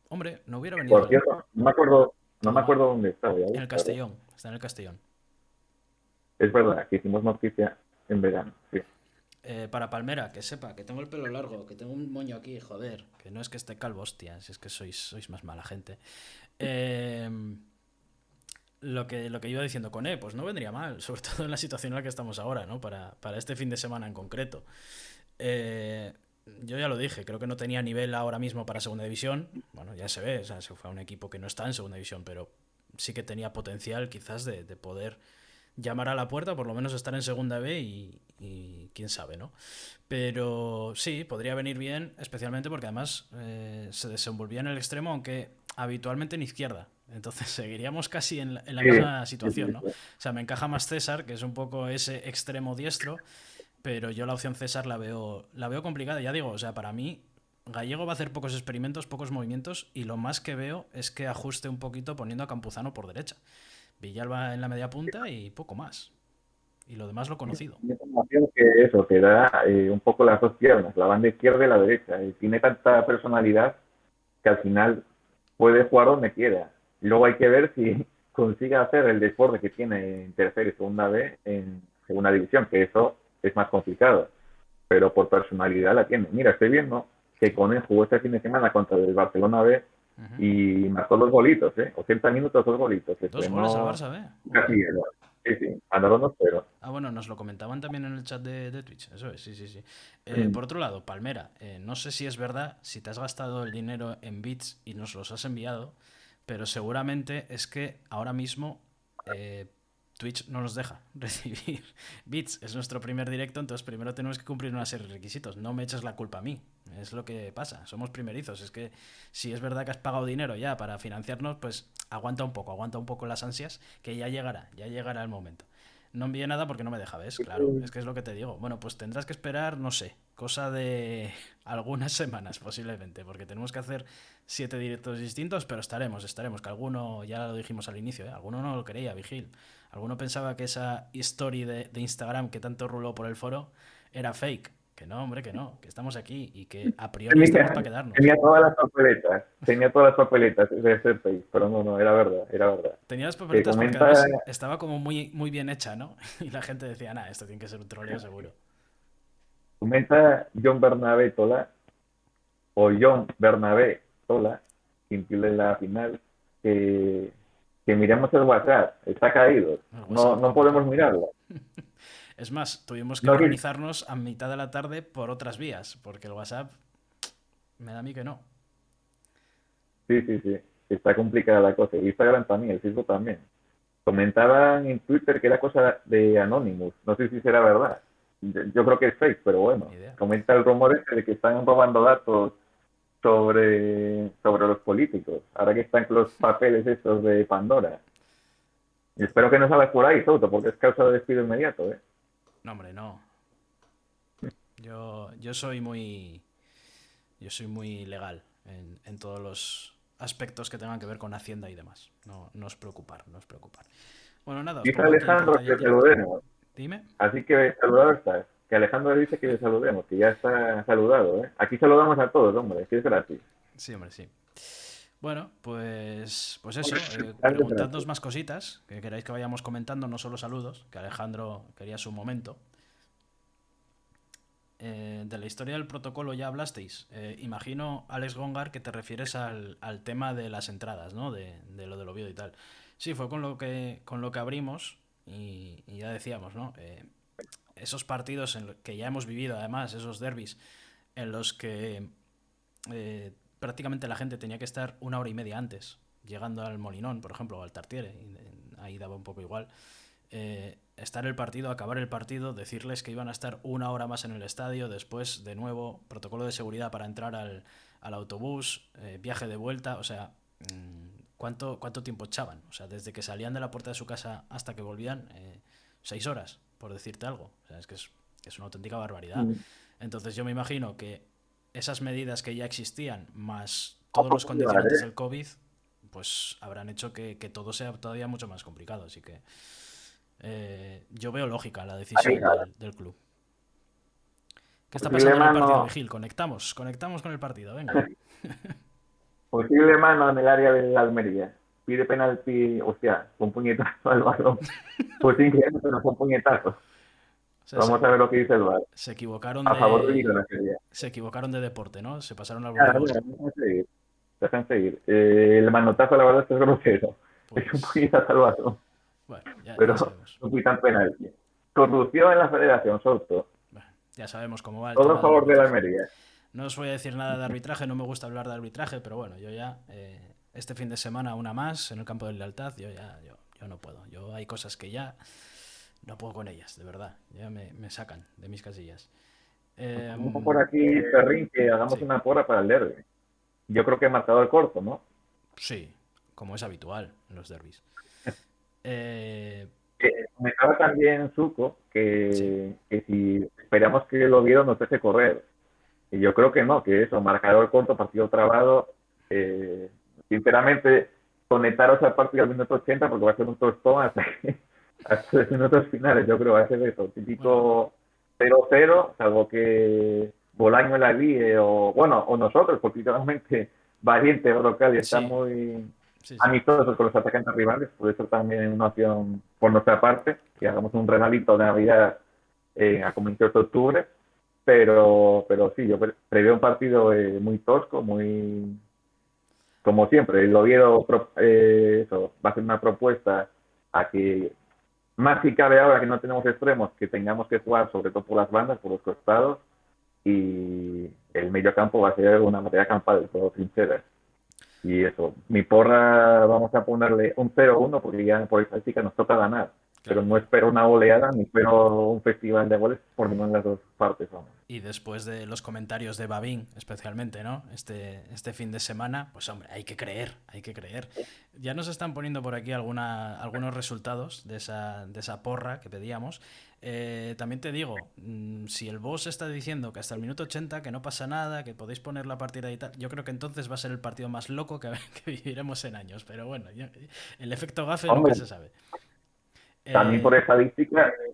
Hombre, no hubiera venido Por cierto, no me todo mal. acuerdo dónde está, voy a En el buscarlo. Castellón, está en el Castellón. Es verdad que hicimos noticia en verano, sí. Para Palmera, que sepa que tengo el pelo largo, que tengo un moño aquí, joder. Que no es que esté calvo, hostia, si es que sois más mala gente. Eh, lo que iba diciendo con pues no vendría mal, sobre todo en la situación en la que estamos ahora, ¿no? Para este fin de semana en concreto. Eh, yo ya lo dije, creo que no tenía nivel ahora mismo para segunda división. Bueno, ya se ve, o sea, se fue a un equipo que no está en segunda división, pero sí que tenía potencial quizás de poder llamar a la puerta, por lo menos estar en segunda B y quién sabe, ¿no? Pero sí, podría venir bien, especialmente porque además se desenvolvía en el extremo, aunque habitualmente en izquierda. Entonces seguiríamos casi en la Sí, misma sí, situación, sí, ¿no? O sí. sea, me encaja más César, que es un poco ese extremo diestro, pero yo la opción César la veo complicada. Ya digo, o sea, para mí Gallego va a hacer pocos experimentos, pocos movimientos, y lo más que veo es que ajuste un poquito poniendo a Campuzano por derecha. Villalba en la media punta y poco más. Y lo demás lo conocido. Una información que eso, que da un poco las dos piernas, la banda izquierda y la derecha. Y tiene tanta personalidad que al final puede jugar donde quiera. Luego hay que ver si consigue hacer el deporte que tiene en tercera y segunda B en segunda división, que eso es más complicado. Pero por personalidad la tiene. Mira, estoy viendo que Koné jugó este fin de semana contra el Barcelona B Ujú. y marcó 2 golitos, ¿eh? 80 minutos, 2 golitos. Se 2 goles al estrenó Barça, ¿eh? casi Joder. sí, sí, ganaron 2-0. Ah, bueno, nos lo comentaban también en el chat de Twitch. Eso es, sí, sí, sí. Mm. Por otro lado, Palmera, no sé si es verdad, si te has gastado el dinero en bits y nos los has enviado, pero seguramente es que ahora mismo eh, Twitch no nos deja recibir bits. Es nuestro primer directo, entonces primero tenemos que cumplir una serie de requisitos. No me eches la culpa a mí. Es lo que pasa. Somos primerizos. Es que si es verdad que has pagado dinero ya para financiarnos, pues aguanta un poco las ansias, que ya llegará el momento. No envié nada porque no me deja, ¿ves? Claro, es que es lo que te digo. Bueno, pues tendrás que esperar, no sé, cosa de algunas semanas posiblemente, porque tenemos que hacer 7 directos distintos, pero estaremos, que alguno, ya lo dijimos al inicio, ¿eh? Alguno no lo creía, Vigil. Alguno pensaba que esa story de Instagram que tanto ruló por el foro era fake. Que no, hombre, que no, que estamos aquí y que a priori estamos para Tenía, quedarnos. tenía todas las papeletas de ese país, pero no, no, era verdad, era verdad. Tenía las Que papeletas porque comenta, además estaba como muy, muy bien hecha, ¿no? Y la gente decía, nah, esto tiene que ser un troleo seguro. comenta John Bernabé Tola, o John Bernabé Tola, sin tilde en la final, que, que miremos el WhatsApp, está caído, El no, WhatsApp no podemos complicado. mirarlo. Es más, tuvimos que No, sí, organizarnos a mitad de la tarde por otras vías, porque el WhatsApp me da a mí que no. sí, sí, sí, está complicada la cosa. Instagram también, el Facebook también. Comentaban en Twitter que era cosa de Anonymous, no sé si será verdad. Yo creo que es fake, pero Ni bueno, idea. comenta el rumor este de que están robando datos sobre los políticos, ahora que están con los papeles estos de Pandora. Y espero que no salgas por ahí, Souto, porque es causa de despido inmediato, ¿eh? No, hombre, no. Yo soy muy. Yo soy muy legal en todos los aspectos que tengan que ver con Hacienda y demás. No, no os preocupar, no os preocupar. Bueno, nada, os Dice pongo aquí en Alejandro pantalla que ya. saludemos, Dime. así que saludado estás. Que Alejandro dice que le saludemos, que ya está saludado, ¿eh? Aquí saludamos a todos, hombre, que es gratis. Sí, hombre, sí. Bueno, pues eso, Gracias, preguntadnos gratis. más cositas que queráis que vayamos comentando, no solo saludos, que Alejandro quería su momento. De la historia del protocolo ya hablasteis. Imagino, Alex Gongar, que te refieres al tema de las entradas, ¿no? De lo del Oviedo y tal. Sí, fue con lo que abrimos y ya decíamos, ¿no? Esos partidos que ya hemos vivido, además, esos derbis, en los que prácticamente la gente tenía que estar 1 hora y media antes, llegando al Molinón, por ejemplo, o al Tartiere, ahí daba un poco igual. Estar el partido, acabar el partido, decirles que iban a estar 1 hora más en el estadio, después de nuevo protocolo de seguridad para entrar al autobús, viaje de vuelta, o sea, ¿cuánto tiempo echaban? O sea, desde que salían de la puerta de su casa hasta que volvían, 6 horas, por decirte algo. O sea, que es una auténtica barbaridad. Mm. Entonces yo me imagino que esas medidas que ya existían, más ¿A todos los poco llevar, condicionantes eh? del COVID, pues habrán hecho que todo sea todavía mucho más complicado. Así que yo veo lógica la Ahí decisión nada. del club. ¿Qué está Posible pasando en el partido, mano, Vigil? Conectamos con el partido, venga. posible mano en el área de la Almería. Pide penalti, hostia, fue un puñetazo al balón. Pues sí, pero fue un puñetazo. O sea, Vamos a ver lo que dice el VAR. se equivocaron A favor de de Girona sería. se equivocaron de deporte, ¿no? Se pasaron al Ya, voleibol. mira, dejan seguir. Dejan seguir. El manotazo, la verdad, es que es grosero. Es un Pues puñetazo al balón, bueno, ya pero sabemos. no pitan penalti. Corrupción en la federación, Soto. Bueno, ya sabemos cómo va el Todo a tema del favor de la arbitraje. Almería. No os voy a decir nada de arbitraje, no me gusta hablar de arbitraje, pero bueno, yo ya este fin de semana una más en el campo de lealtad, yo no puedo. Yo hay cosas que ya no puedo con ellas, de verdad. Ya me sacan de mis casillas. Eh, Vamos por aquí, Ferrín, que hagamos sí, una porra para el derby. Yo creo que he marcado el corto, ¿no? sí, como es habitual en los derbis. Comentaba también Zuko Sí, que si esperamos que el Oviedo nos deje correr. Y yo creo que no, que eso, marcador corto, partido trabado. Sinceramente, conectaros al partido al minuto 80 porque va a ser un tostón hasta que hasta los minutos finales, yo creo, hace de eso. Bueno, Típico 0-0, salvo que Bolaño la líe, o bueno, o nosotros, porque últimamente Valiente o local está sí, muy sí, sí. amistosos con los atacantes rivales, por eso también es una opción por nuestra parte, que hagamos un regalito de Navidad a comienzos de octubre, pero sí, yo preveo un partido muy tosco, muy como siempre, el Oviedo eso, va a ser una propuesta a que, más si cabe ahora que no tenemos extremos, que tengamos que jugar sobre todo por las bandas, por los costados, y el medio campo va a ser una batalla campal, todo trincheras. Y eso, mi porra vamos a ponerle un 0-1 porque ya por estadística nos toca ganar. Pero Claro, no espero una goleada ni espero un festival de goles por ninguna de las dos partes, vamos. y después de los comentarios de Babín, especialmente, ¿no? Este fin de semana, pues hombre, hay que creer, hay que creer. Ya nos están poniendo por aquí algunos resultados de esa porra que pedíamos. También te digo, si el boss está diciendo que hasta el minuto 80 que no pasa nada, que podéis poner la partida y tal, yo creo que entonces va a ser el partido más loco que viviremos en años. Pero bueno, el efecto gafe nunca Hombre, se sabe. también Eh,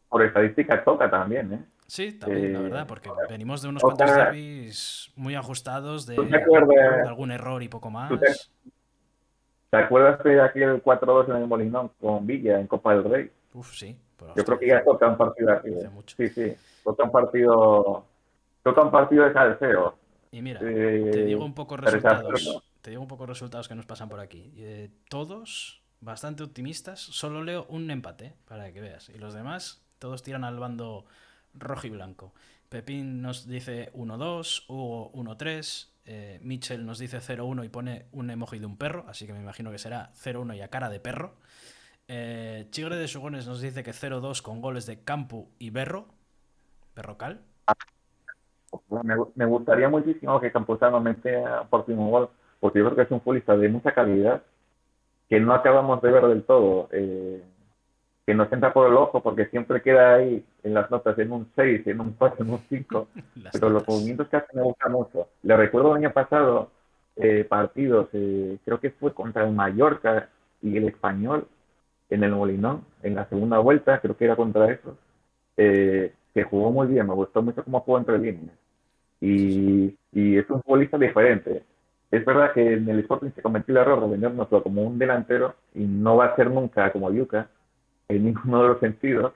por estadística toca también, ¿eh? Sí, también, la verdad, porque venimos de unos cuantos Toca, derbis muy ajustados ¿tú te de acuerdas, algún error y poco tú te, más. te acuerdas de aquel 4-2 en el Molinón con Villa en Copa del Rey? Uf, sí, pero Yo creo hostia, que ya toca un partido así, hace ¿eh? mucho. Sí, sí, toca un partido de salseo. Y mira, te digo Eh, un poco Desastroso. resultados, te digo un poco resultados que nos pasan por aquí. Todos bastante optimistas, solo leo un empate, para que veas. Y los demás, todos tiran al bando rojo y blanco. Pepín nos dice 1-2, Hugo 1-3, Mitchell nos dice 0-1 y pone un emoji de un perro, así que me imagino que será 0-1 y a cara de perro. Chigre de Sugones nos dice que 0-2 con goles de Campu y Berrocal. Me gustaría muchísimo que Campuzano metiera por fin un gol, porque yo creo que es un futbolista de mucha calidad que no acabamos de ver del todo. Que nos entra por el ojo porque siempre queda ahí en las notas en un 6 en un 4 en un 5 Las pero los notas. movimientos que hace me gustan mucho. Le recuerdo el año pasado partidos, creo que fue contra el Mallorca y el Español en el Molinón, en la segunda vuelta, creo que era contra eso, que jugó muy bien, me gustó mucho cómo jugó entre líneas. Sí, sí. Y es un futbolista diferente. Es verdad que en el Sporting se cometió el error de vendérnoslo como un delantero y no va a ser nunca como Yuka en ninguno de los sentidos,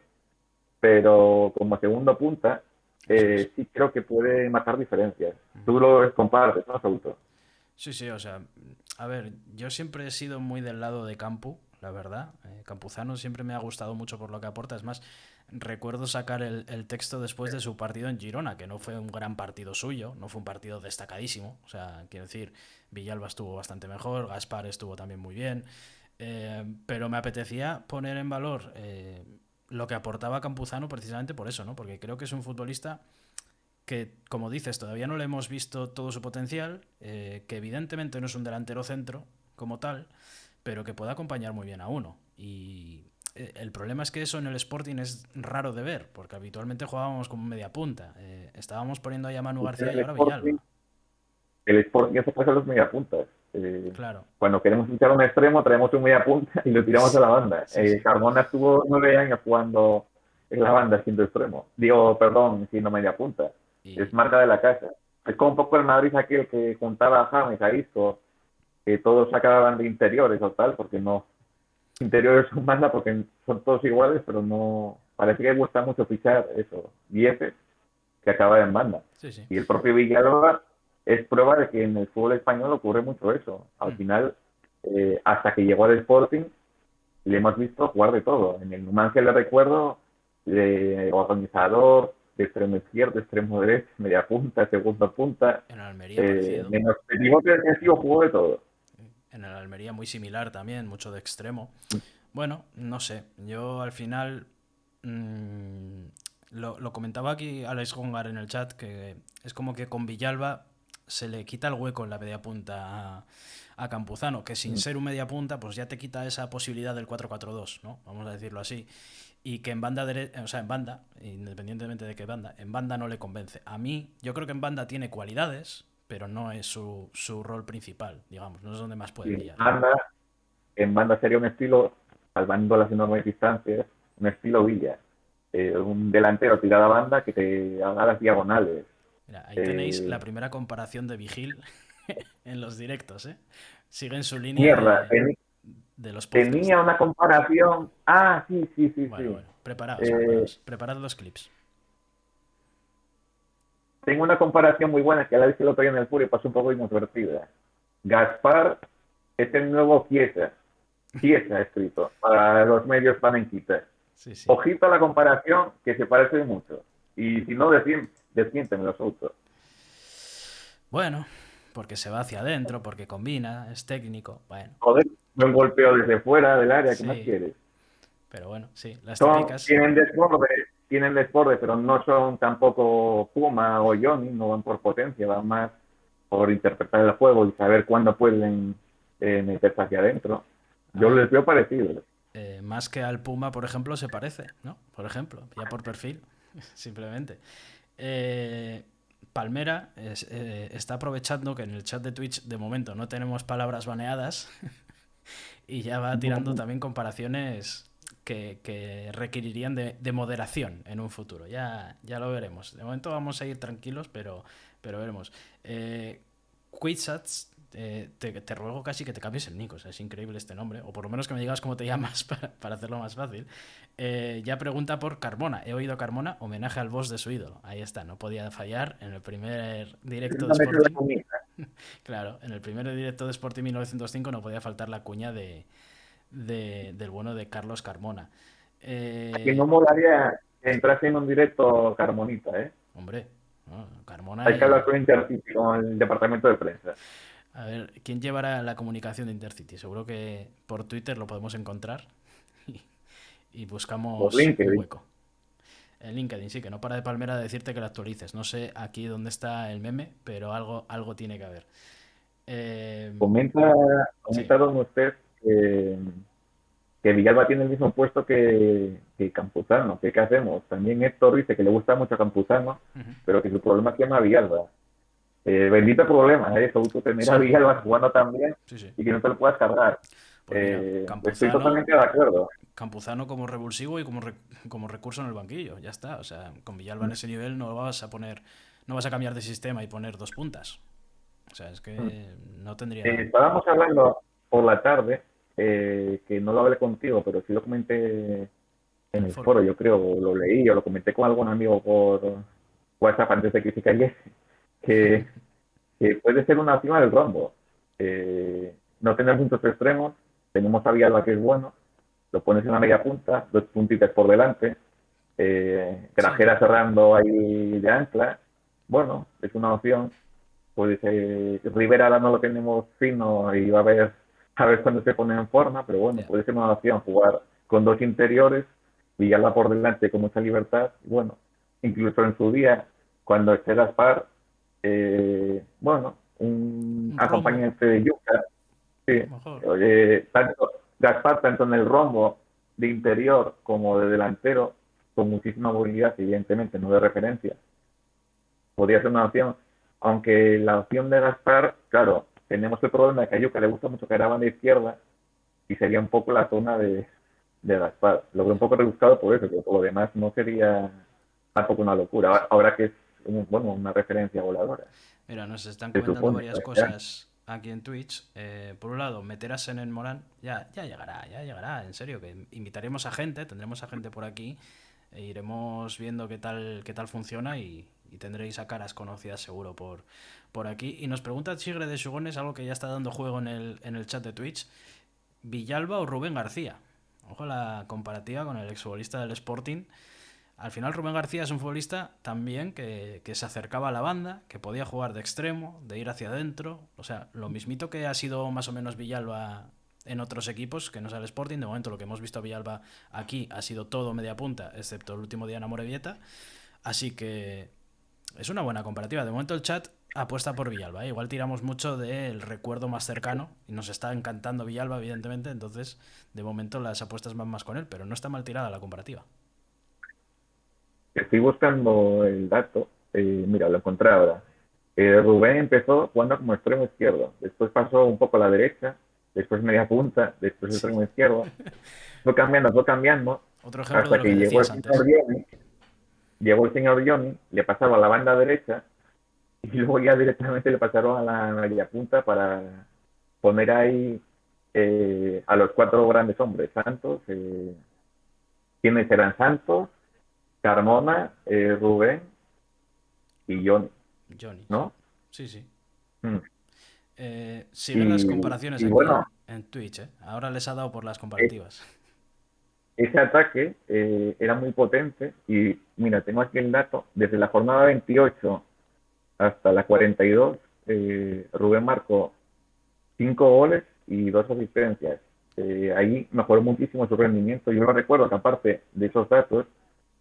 pero como segundo punta, Eso es. sí creo que puede marcar diferencias. Tú lo compartes, ¿no, Sauto? Sí, sí, o sea, a ver, yo siempre he sido muy del lado de Campu, la verdad. Campuzano siempre me ha gustado mucho por lo que aporta. Es más, recuerdo sacar el texto después de su partido en Girona, que no fue un gran partido suyo, no fue un partido destacadísimo. O sea, quiero decir, Villalba estuvo bastante mejor, Gaspar estuvo también muy bien. Pero me apetecía poner en valor lo que aportaba Campuzano precisamente por eso, ¿no? Porque creo que es un futbolista que, como dices, todavía no le hemos visto todo su potencial, que evidentemente no es un delantero centro como tal, pero que puede acompañar muy bien a uno. Y el problema es que eso en el Sporting es raro de ver, porque habitualmente jugábamos como media punta. Estábamos poniendo ahí a Manu García y ahora Villalba. El Sporting hace pasa los mediapuntas. Claro. Cuando queremos echar un extremo, traemos un mediapunta y lo tiramos a la banda. Sí, sí. Carmona estuvo 9 años jugando en la banda siendo extremo. Digo, perdón, siendo mediapunta. Es Y marca de la casa. Es como un poco el Madrid aquel que juntaba a James, a Isco, que todos sacaban de interiores o tal, porque no, interiores son banda porque son todos iguales, pero no, parece que gusta mucho fichar eso, dieces que acaba en banda. sí, sí. Y el propio Villalba es prueba de que en el fútbol español ocurre mucho eso. Al Hmm. final, hasta que llegó al Sporting, le hemos visto jugar de todo. En el Numancia le recuerdo de organizador, de extremo izquierdo, de extremo derecho, media punta, segunda punta, En el Almería parecido. menos de pivote defensivo, jugó de todo. En el Almería muy similar también, mucho de extremo. Bueno, no sé. Yo al final mmm, lo comentaba aquí Alex Gongar en el chat, que es como que con Villalba se le quita el hueco en la media punta a Campuzano, que sin ser un media punta, pues ya te quita esa posibilidad del 4-4-2, ¿no? Vamos a decirlo así. Y que en banda o sea, en banda, independientemente de qué banda, en banda no le convence. A mí, yo creo que en banda tiene cualidades, pero no es su rol principal, digamos, no es donde más puede Y brillar. en banda sería un estilo, salvando las enormes distancias, un estilo Villa. Un delantero tirado a banda que te haga las diagonales. Mira, ahí tenéis la Eh, primera comparación de Vigil en los directos, ¿eh? Siguen su línea mierda, de los podcasts. tenía una comparación. Ah, sí, sí, sí, Bueno, sí. bueno, preparaos, Eh, preparaos. Preparad los clips. tengo una comparación muy buena que la vez que lo traía en el Fury pasó un poco inadvertida. Gaspar es el nuevo Chiesa. Chiesa escrito para los medios panenquitas. Sí, sí. Ojito a la comparación que se parece mucho. Y si no, desmiénteme los otros. Bueno, porque se va hacia adentro, porque combina, es técnico. Bueno, Joder, buen golpeo desde fuera del área, ¿qué más sí. quieres? Pero bueno, sí, las Son, típicas. tienen desborde, pero no son tampoco Puma o Johnny, no van por potencia, van más por interpretar el juego y saber cuándo pueden meterse hacia adentro. A Yo ver, les veo parecidos. más que al Puma, por ejemplo, se parece, ¿no? Por ejemplo, ya por perfil, simplemente. Eh, Palmera está aprovechando que en el chat de Twitch de momento no tenemos palabras baneadas y ya va tirando también comparaciones que requerirían de moderación en un futuro. Ya lo veremos. De momento vamos a ir tranquilos, pero veremos. Quitsats, te ruego casi que te cambies el nick, o sea, es increíble este nombre, o por lo menos que me digas cómo te llamas para hacerlo más fácil. Ya pregunta por Carmona. He oído Carmona, homenaje al boss de su ídolo. Ahí está, no podía fallar en el primer directo de Esa es la Sporting. comida. Claro, en el primer directo de Sporting 1905 no podía faltar la cuña del bueno de Carlos Carmona. Que no Eh, molaría que entrase en un directo Carmonita, ¿eh? Hombre, ¿no? Carmona Hay que hablar y... con Intercity, con el departamento de prensa. A ver, ¿quién llevará la comunicación de Intercity? Seguro que por Twitter lo podemos encontrar y, y Por buscamos un LinkedIn. hueco. En LinkedIn, sí, que no para de Palmera decirte que lo actualices. No sé aquí dónde está el meme, pero algo tiene que haber. Eh, Comenta, sí. comenta don usted que Villalba tiene el mismo puesto que Campuzano. ¿Qué hacemos? También Héctor dice que le gusta mucho a Campuzano, Ujú. pero que su problema es que llama a Villalba. Bendito problema, tú tener a Sí, Villalba jugando también sí, sí. y que no te lo puedas cargar. Pues mira, Estoy totalmente de acuerdo. Campuzano como revulsivo y como recurso en el banquillo, ya está. O sea, con Villalba en ese nivel no vas a cambiar de sistema y poner dos puntas. O sea, es que no tendría Estábamos hablando por la tarde, que no lo hablé contigo, pero sí lo comenté en en el el foro. foro, yo creo, lo leí o lo comenté con algún amigo por WhatsApp antes de que se cayese, que, que puede ser una opción del rombo. No tener puntos extremos, tenemos a Villalba que es bueno, lo pones en la media punta, dos puntitas por delante, Sí, Grajera cerrando ahí de ancla, bueno, es una opción. Pues Rivera ahora no lo tenemos fino y va a ver cuándo se pone en forma, pero bueno, ya. puede ser una opción jugar con dos interiores, Villalba por delante con mucha libertad. Y bueno, incluso en su día, cuando esté Gaspar, bueno, un Un rombo, acompañante de Yuca, sí, mejor. Gaspar tanto en el rombo de interior como de delantero, con muchísima movilidad, evidentemente, no de referencia, podría ser una opción. Aunque la opción de Gaspar, claro, tenemos el problema de que a Yuka le gusta mucho que era banda izquierda y sería un poco la zona de Gaspar. Lo veo un Ya. poco rebuscado por eso, pero por lo demás no sería tampoco una locura. Ahora que es bueno, una referencia voladora, Mira, nos están se comentando supone. varias cosas aquí en Twitch. Por un lado, meter a Sen en Morán. Ya llegará, en serio, que invitaremos a gente, tendremos a gente por aquí e iremos viendo qué tal funciona y tendréis a caras conocidas seguro por aquí. Y nos pregunta Chigre de Sugones, algo que ya está dando juego en el chat de Twitch. ¿Villalba o Rubén García? Ojo la comparativa con el exfutbolista del Sporting. Al final Rubén García es un futbolista también que se acercaba a la banda, que podía jugar de extremo, de ir hacia adentro. O sea, lo mismito que ha sido más o menos Villalba en otros equipos, que no es el Sporting. De momento lo que hemos visto a Villalba aquí ha sido todo media punta, excepto el último día en Amorebieta. Así que es una buena comparativa. De momento el chat apuesta por Villalba. Igual tiramos mucho del recuerdo más cercano y nos está encantando Villalba, evidentemente. Entonces, de momento las apuestas van más con él, pero no está mal tirada la comparativa. Estoy buscando el dato. Mira, lo encontré ahora. Rubén empezó jugando como extremo izquierdo. Después pasó un poco a la derecha. Después media punta. Después Sí. extremo izquierdo. Fue cambiando, fue cambiando. Otro ejemplo de hasta lo que que llegó el decías señor antes. Johnny, le pasaba a la banda derecha y luego ya directamente le pasaron a la media punta para poner ahí a los cuatro grandes hombres, Santos, ¿quiénes eran? Santos, Carmona, Rubén y Johnny, Johnny, sí. ¿no? Sí, sí. Mm. Siguen las comparaciones Y aquí bueno, en Twitch, ¿eh? Ahora les ha dado por las es, comparativas. ese ataque era muy potente y mira, tengo aquí el dato, desde la jornada 28 hasta la 42, Rubén marcó 5 goles y 2 asistencias. Ahí mejoró muchísimo su rendimiento. Yo lo recuerdo que aparte de esos datos,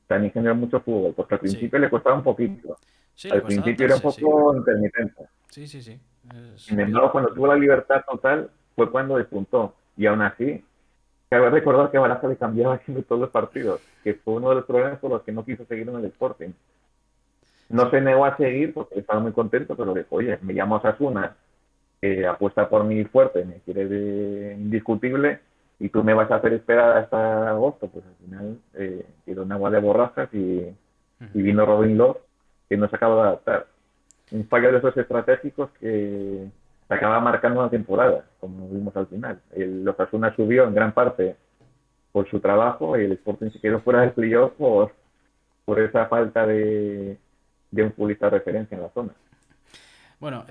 también generó mucho fútbol, porque al Sí. principio le costaba un poquito. Sí, le Al cuesta principio era un adaptarse, sí. poco intermitente. Sí, sí, sí. Sin embargo, cuando Yo... tuvo la libertad total, fue cuando despuntó. Y aún así, cabe recordar que Baraja le cambiaba siempre todos los partidos, que fue uno de los problemas por los que no quiso seguir en el Sporting. No Sí. se negó a seguir porque estaba muy contento, pero dijo, oye, me llamo Osasuna, apuesta por mí fuerte, me quiere de indiscutible, y tú me vas a hacer esperar hasta agosto. Pues al final tiró un agua de borrajas y Ujú. vino Robin Love, que no se acaba de adaptar. Un fallo de esos estratégicos que se acaba marcando una temporada, como vimos al final. El Osasuna subió en gran parte por su trabajo y el Sporting se quedó fuera del playoff por esa falta de un futbolista de referencia en la zona. Bueno,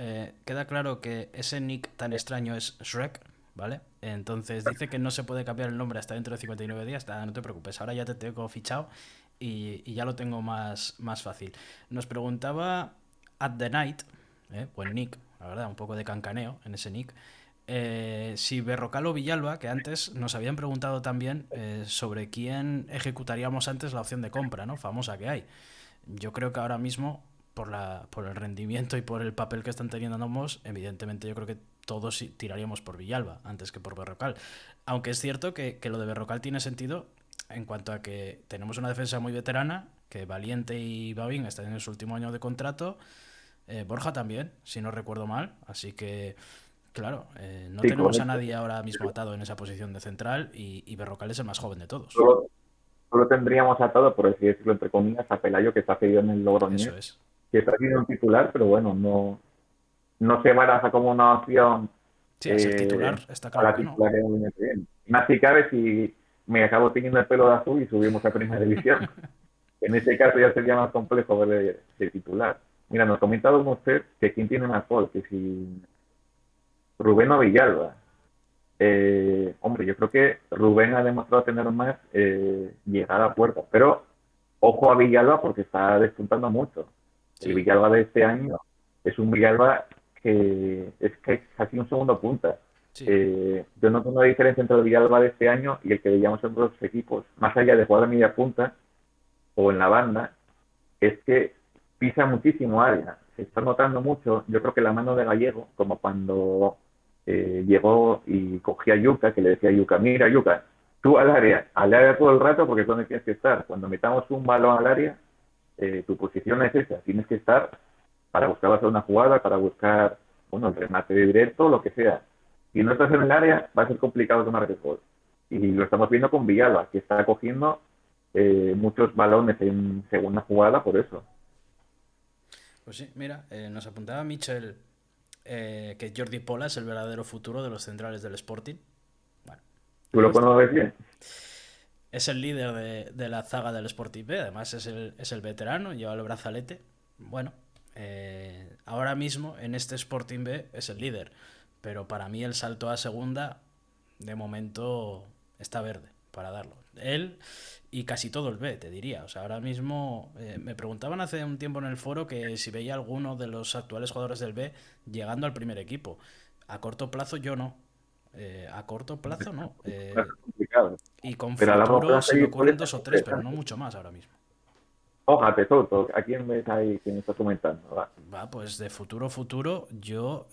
queda claro que ese nick tan extraño es Shrek, ¿vale? Entonces dice que no se puede cambiar el nombre hasta dentro de 59 días. No te preocupes, ahora ya te tengo fichado y ya lo tengo más fácil. Nos preguntaba At the Night, buen nick, la verdad, un poco de cancaneo en ese nick. Si Berrocal o Villalba, que antes nos habían preguntado también sobre quién ejecutaríamos antes la opción de compra, ¿no? Famosa que hay. Yo creo que ahora mismo, por el rendimiento y por el papel que están teniendo ambos, evidentemente yo creo que todos tiraríamos por Villalba antes que por Berrocal. Aunque es cierto que lo de Berrocal tiene sentido en cuanto a que tenemos una defensa muy veterana, que Valiente y Babín están en su último año de contrato, Borja también, si no recuerdo mal, así que claro, no Sí, tenemos a correcto. nadie ahora mismo atado en esa posición de central y Berrocal es el más joven de todos. Solo, solo tendríamos atado, por así decirlo, entre comillas, a Pelayo, que está cedido en el Eso Logroñés, es. que está siendo un titular, pero bueno, no se baraja como una opción Sí, a ser titular está a claro la que no. titular que viene bien. Más si cabe si me acabo teniendo el pelo de azul y subimos a primera división. En este caso ya sería más complejo ver de titular. Mira, nos comentaba usted que quién tiene más gol, que si Rubén o Villalba. Hombre, yo creo que Rubén ha demostrado tener más llegada a puerta, pero ojo a Villalba porque está despuntando mucho. El Sí, Villalba de este año es un Villalba que es casi un segundo punta. sí. Yo noto una diferencia entre el Villalba de este año y el que veíamos en otros equipos, más allá de jugar a media punta o en la banda, es que pisa muchísimo área. Se está notando mucho, yo creo que la mano de Gallego, como cuando llegó y cogía a Yuca, que le decía a Yuca, mira Yuca, tú al área todo el rato porque es donde tienes que estar. Cuando metamos un balón al área, tu posición es esa, tienes que estar para buscar hacer una jugada, para buscar, bueno, el remate de directo, lo que sea. Si no estás en el área, va a ser complicado tomar el gol. Y lo estamos viendo con Villalba, que está cogiendo muchos balones en segunda jugada por eso. Pues sí, mira, nos apuntaba Michel que Jordi Pola es el verdadero futuro de los centrales del Sporting. Bueno, ¿Tú ahí lo está. conoces bien? Es el líder de la zaga del Sporting B, además es el veterano, lleva el brazalete. Bueno, ahora mismo en este Sporting B es el líder, pero para mí el salto a segunda de momento está verde para darlo. Él y casi todo el B, te diría. O sea, ahora mismo me preguntaban hace un tiempo en el foro que si veía alguno de los actuales jugadores del B llegando al primer equipo. A corto plazo yo no. A corto plazo no. Va a ser complicado. Y con Pero a largo futuro se me plazo puede ocurren ser 2 o 3, pero no interesante. mucho más ahora mismo. Ójate, Soto, ¿a quién ves ahí que me está comentando? Va. Va, pues de futuro, yo,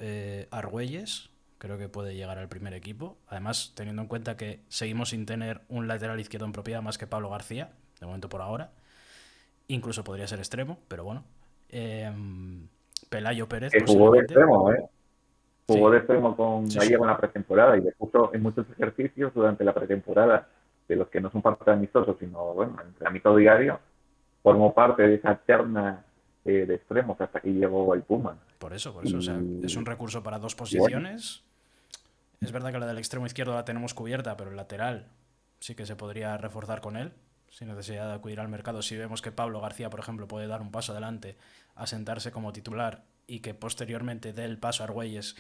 Argüelles, creo que puede llegar al primer equipo. Además, teniendo en cuenta que seguimos sin tener un lateral izquierdo en propiedad más que Pablo García, de momento por ahora. Incluso podría ser extremo, pero bueno. Eh, Pelayo Pérez, Que jugó de posiblemente. extremo, ¿eh? Jugó Sí, de extremo con sí, sí. Gallego en la pretemporada y le puso en muchos ejercicios durante la pretemporada. de los que no son parte de amistosos, sino, bueno, entrenamiento diario, formó parte de esa terna de extremos hasta que llegó el Puma. Por eso, o sea, es Y, un recurso para dos y bueno, posiciones. Es verdad que la del extremo izquierdo la tenemos cubierta, pero el lateral sí que se podría reforzar con él, sin necesidad de acudir al mercado. Si vemos que Pablo García, por ejemplo, puede dar un paso adelante, asentarse como titular y que posteriormente dé el paso a Argüelles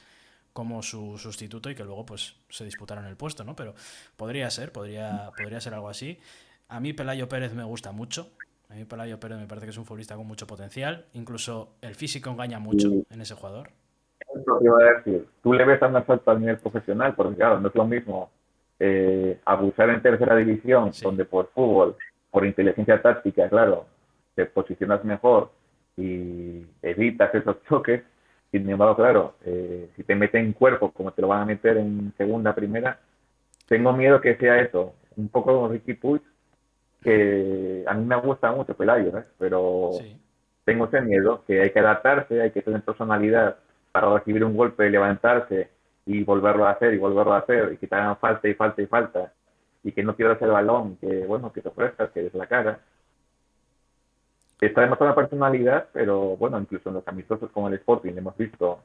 como su sustituto y que luego pues se disputaran el puesto, ¿no? Pero podría ser algo así. A mí Pelayo Pérez me gusta mucho. A mí Pelayo Pérez me parece que es un futbolista con mucho potencial. Incluso el físico engaña mucho y en ese jugador. lo que iba a decir, tú le ves un salto a nivel profesional, porque claro, no es lo mismo abusar en tercera división, Sí, donde por fútbol, por inteligencia táctica, claro, te posicionas mejor y evitas esos choques. Sin embargo, claro, si te meten en cuerpo como te lo van a meter en segunda, primera, tengo miedo que sea eso, un poco como Ricky Puig, que a mí me gusta mucho Pelayo, ¿eh? Pero sí. tengo ese miedo, que hay que adaptarse, hay que tener personalidad para recibir un golpe, levantarse y volverlo a hacer y volverlo a hacer, y que te hagan falta y falta y falta, y que no pierdas el balón, que bueno, que te ofrezcas, que des la cara. Está demostrando personalidad, pero bueno, incluso en los amistosos como el Sporting hemos visto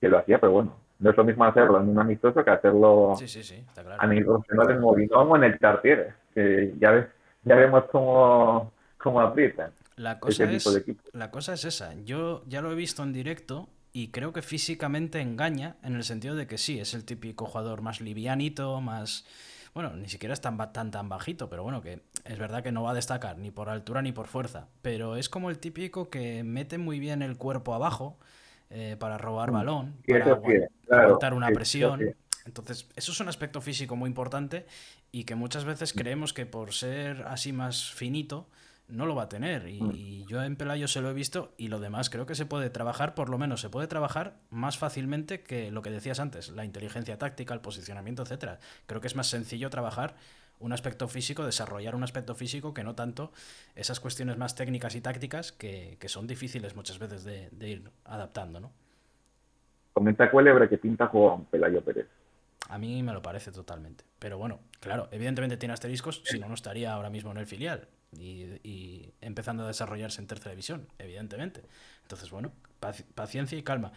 que lo hacía, pero bueno, no es lo mismo hacerlo en un amistoso que hacerlo Sí, sí, sí, está a claro. nivel profesional en Movinón o en el Tartiere, que ya vemos cómo aprietan La ese cosa tipo de es, equipos. la cosa es esa. Yo ya lo he visto en directo y creo que físicamente engaña en el sentido de que sí, es el típico jugador más livianito, más... Bueno, ni siquiera es tan bajito, pero bueno, que es verdad que no va a destacar ni por altura ni por fuerza. Pero es como el típico que mete muy bien el cuerpo abajo para robar balón, Y para eso sí, claro, aguantar una eso sí. presión. Entonces, eso es un aspecto físico muy importante y que muchas veces creemos que por ser así más finito, no lo va a tener. Y yo en Pelayo se lo he visto y lo demás creo que se puede trabajar, por lo menos se puede trabajar más fácilmente que lo que decías antes, la inteligencia táctica, el posicionamiento, etcétera. Creo que es más sencillo trabajar un aspecto físico, desarrollar un aspecto físico que no tanto esas cuestiones más técnicas y tácticas que son difíciles muchas veces de ir adaptando, ¿no? Comenta Cuélebre que pinta jugón Pelayo Pérez. A mí me lo parece totalmente. Pero bueno, claro, evidentemente tiene asteriscos, si no, no estaría ahora mismo en el filial y empezando a desarrollarse en tercera división, evidentemente. Entonces, bueno, paciencia y calma.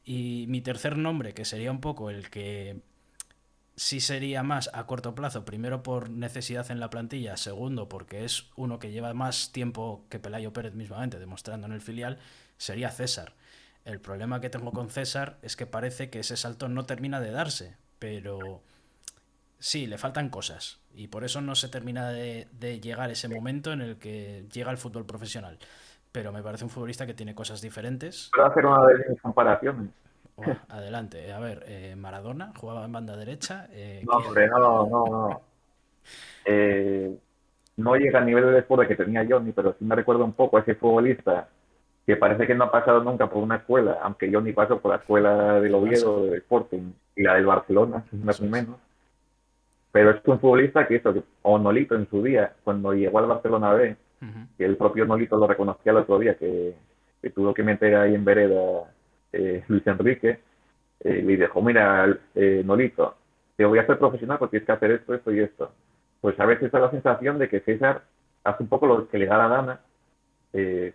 Y mi tercer nombre, que sería un poco el que sí sería más a corto plazo, primero por necesidad en la plantilla, segundo porque es uno que lleva más tiempo que Pelayo Pérez mismamente demostrando en el filial, sería César. El problema que tengo con César es que parece que ese salto no termina de darse, pero sí, le faltan cosas y por eso no se termina de llegar ese momento en el que llega el fútbol profesional. Pero me parece un futbolista que tiene cosas diferentes. Puedo hacer una de mis comparaciones. Buah, adelante, a ver, Maradona jugaba en banda derecha. No, hombre, no. Eh, no llega al nivel de deporte que tenía Johnny, pero sí me recuerda un poco a ese futbolista que parece que no ha pasado nunca por una escuela, aunque Johnny pasó por la escuela del Del Barça, Oviedo, del Sporting y la del Barcelona, no es eso ni es. menos. Pero es un futbolista que eso, o Nolito en su día, cuando llegó al Barcelona B, Ujú. que el propio Nolito lo reconocía el otro día, que tuvo que meter ahí en vereda Luis Enrique, le dijo, mira, Nolito, te voy a hacer profesional porque tienes que hacer esto, esto y esto. Pues a veces da la sensación de que César hace un poco lo que le da la gana,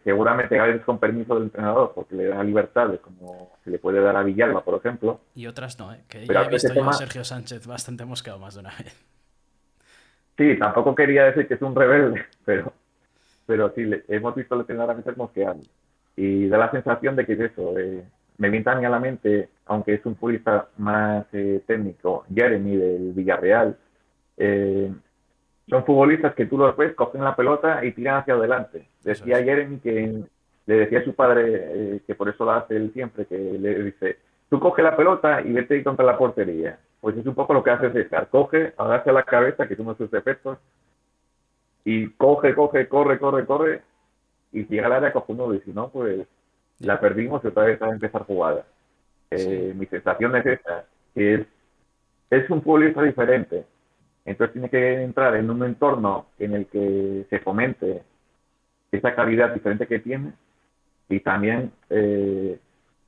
seguramente a veces con permiso del entrenador, porque le da libertades, como se le puede dar a Villalba, por ejemplo, Y otras no, ¿eh? Que pero ya a he veces se visto yo a toma, Sergio Sánchez bastante mosqueado más de una vez. sí, tampoco quería decir que es un rebelde, pero sí, hemos visto al entrenador a veces mosqueado. Y da la sensación de que es eso, me viene también a la mente, aunque es un futbolista más técnico, Jeremy del Villarreal, eh, son futbolistas que tú los ves, cogen la pelota y tiran hacia adelante. Eso Decía es. Jeremy que le decía a su padre, que por eso lo hace él siempre, que le dice, tú coge la pelota y vete contra la portería. Pues es un poco lo que hace César, coge, agacha la cabeza, que es uno de sus defectos, y corre, y si llega al área coge uno, y si no, pues Ya. la perdimos y otra vez a empezar jugada. Sí. Mi sensación es esa, que es un futbolista diferente, entonces tiene que entrar en un entorno en el que se fomente esa calidad diferente que tiene y también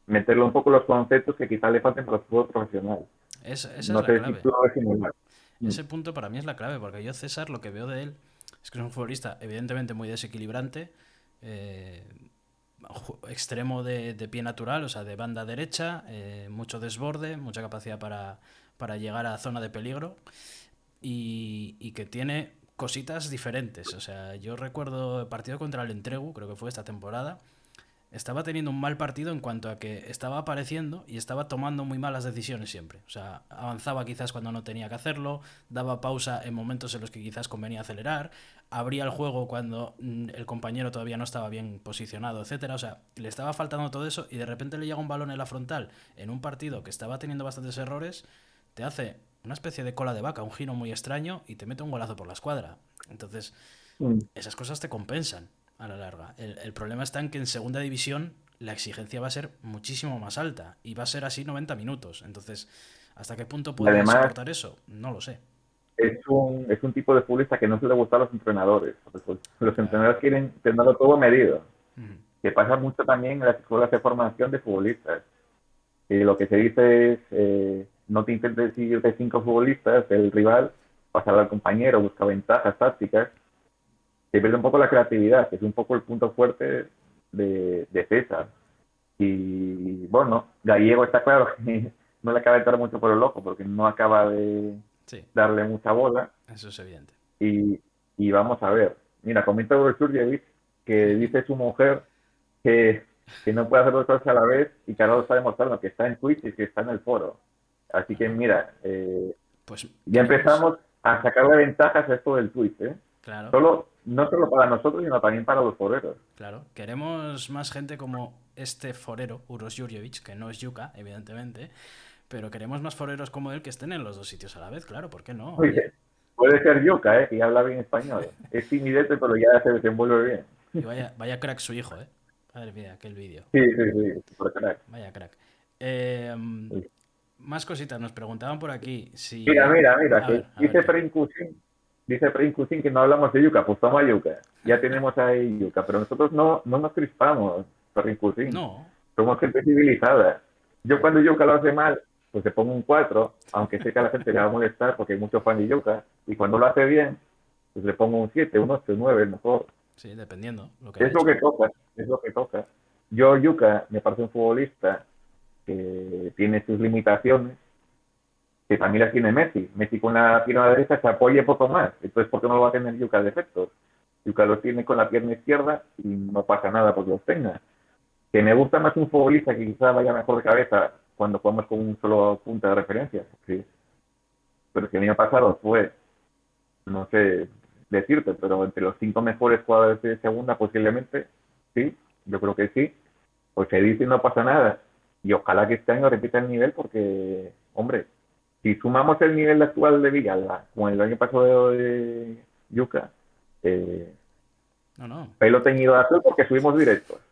meterle un poco los conceptos que quizás le falten para el fútbol profesional. Esa es No la sé si tú clave. lo ves similar. Mm. Ese punto para mí es la clave, porque yo César lo que veo de él es que es un futbolista evidentemente muy desequilibrante, eh, extremo de pie natural, o sea, de banda derecha, mucho desborde, mucha capacidad para llegar a zona de peligro y que tiene cositas diferentes. O sea, yo recuerdo el partido contra el Entregu, creo que fue esta temporada, estaba teniendo un mal partido en cuanto a que estaba apareciendo y estaba tomando muy malas decisiones siempre. O sea, avanzaba quizás cuando no tenía que hacerlo, daba pausa en momentos en los que quizás convenía acelerar, abría el juego cuando el compañero todavía no estaba bien posicionado, etcétera. O sea, le estaba faltando todo eso y de repente le llega un balón en la frontal en un partido que estaba teniendo bastantes errores, te hace una especie de cola de vaca, un giro muy extraño y te mete un golazo por la escuadra. Entonces, Mm. esas cosas te compensan a la larga. El problema está en que en segunda división la exigencia va a ser muchísimo más alta y va a ser así 90 minutos. Entonces, ¿hasta qué punto Y puede además soportar eso? No lo sé. es un tipo de futbolista que no se le gusta a los entrenadores. Los Claro. entrenadores quieren tenerlo todo medido, Ujú. que pasa mucho también en las escuelas de formación de futbolistas. Y lo que se dice es, no te intentes seguir de 5 futbolistas, el rival, pasar al compañero, busca ventajas tácticas, se pierde un poco la creatividad, que es un poco el punto fuerte de César. Y bueno, Gallego está claro que no le acaba de entrar mucho por el ojo, porque no acaba de Sí, darle mucha bola. eso es evidente. Y, y vamos a ver, mira, comenta Surjevic que dice su mujer que, que no puede hacer 2 cosas a la vez y que ahora lo está demostrando, que está en Twitch y que está en el foro. Así que Bueno, mira, pues ya queremos, empezamos a sacarle ventajas a esto del Twitch, ¿eh? claro, No solo para nosotros, sino también para los foreros. claro, queremos más gente como este forero, Uros Jurjevic, que no es Yuka, evidentemente, pero queremos más foreros como él que estén en los dos sitios a la vez, claro, ¿por qué no? Oye, Oye, puede ser Yuka, ¿eh? Que ya habla bien español. Es timidete, pero ya se desenvuelve bien. y vaya crack su hijo, ¿eh? Madre mía, aquel vídeo. Sí, sí, sí, super crack. Vaya crack. Eh, Más cositas. Nos preguntaban por aquí Mira, si... mira, mira, que A ver qué. dice Princusin que no hablamos de yuca, pues toma yuca. Ya tenemos ahí yuca, pero nosotros no nos crispamos, Princusin. No. Somos gente civilizada. Yo cuando yuca lo hace mal, pues le pongo un 4, aunque sé que a la gente le va a molestar porque hay muchos fans de yuca. Y cuando lo hace bien, pues le pongo un 7, un 8, un 9, mejor. Sí, dependiendo lo que haya Es lo hecho. que toca, es lo que toca. Yo, yuca, me parece un futbolista que tiene sus limitaciones, que también las tiene Messi. Messi con la pierna derecha se apoya poco más. Entonces, ¿por qué no lo va a tener Yuka de efectos? Yuka los tiene con la pierna izquierda y no pasa nada porque los tenga. Que me gusta más un futbolista que quizá vaya mejor de cabeza cuando jugamos con un solo punto de referencia. Sí. Pero que el año pasado fue, no sé decirte, pero entre los 5 mejores jugadores de segunda posiblemente, sí, yo creo que sí. Pues se dice y no pasa nada. Y ojalá que este año repita el nivel porque, hombre, si sumamos el nivel actual de Villalba con el año pasado de Yuca, eh, No, no. pelo teñido de azul porque subimos directos de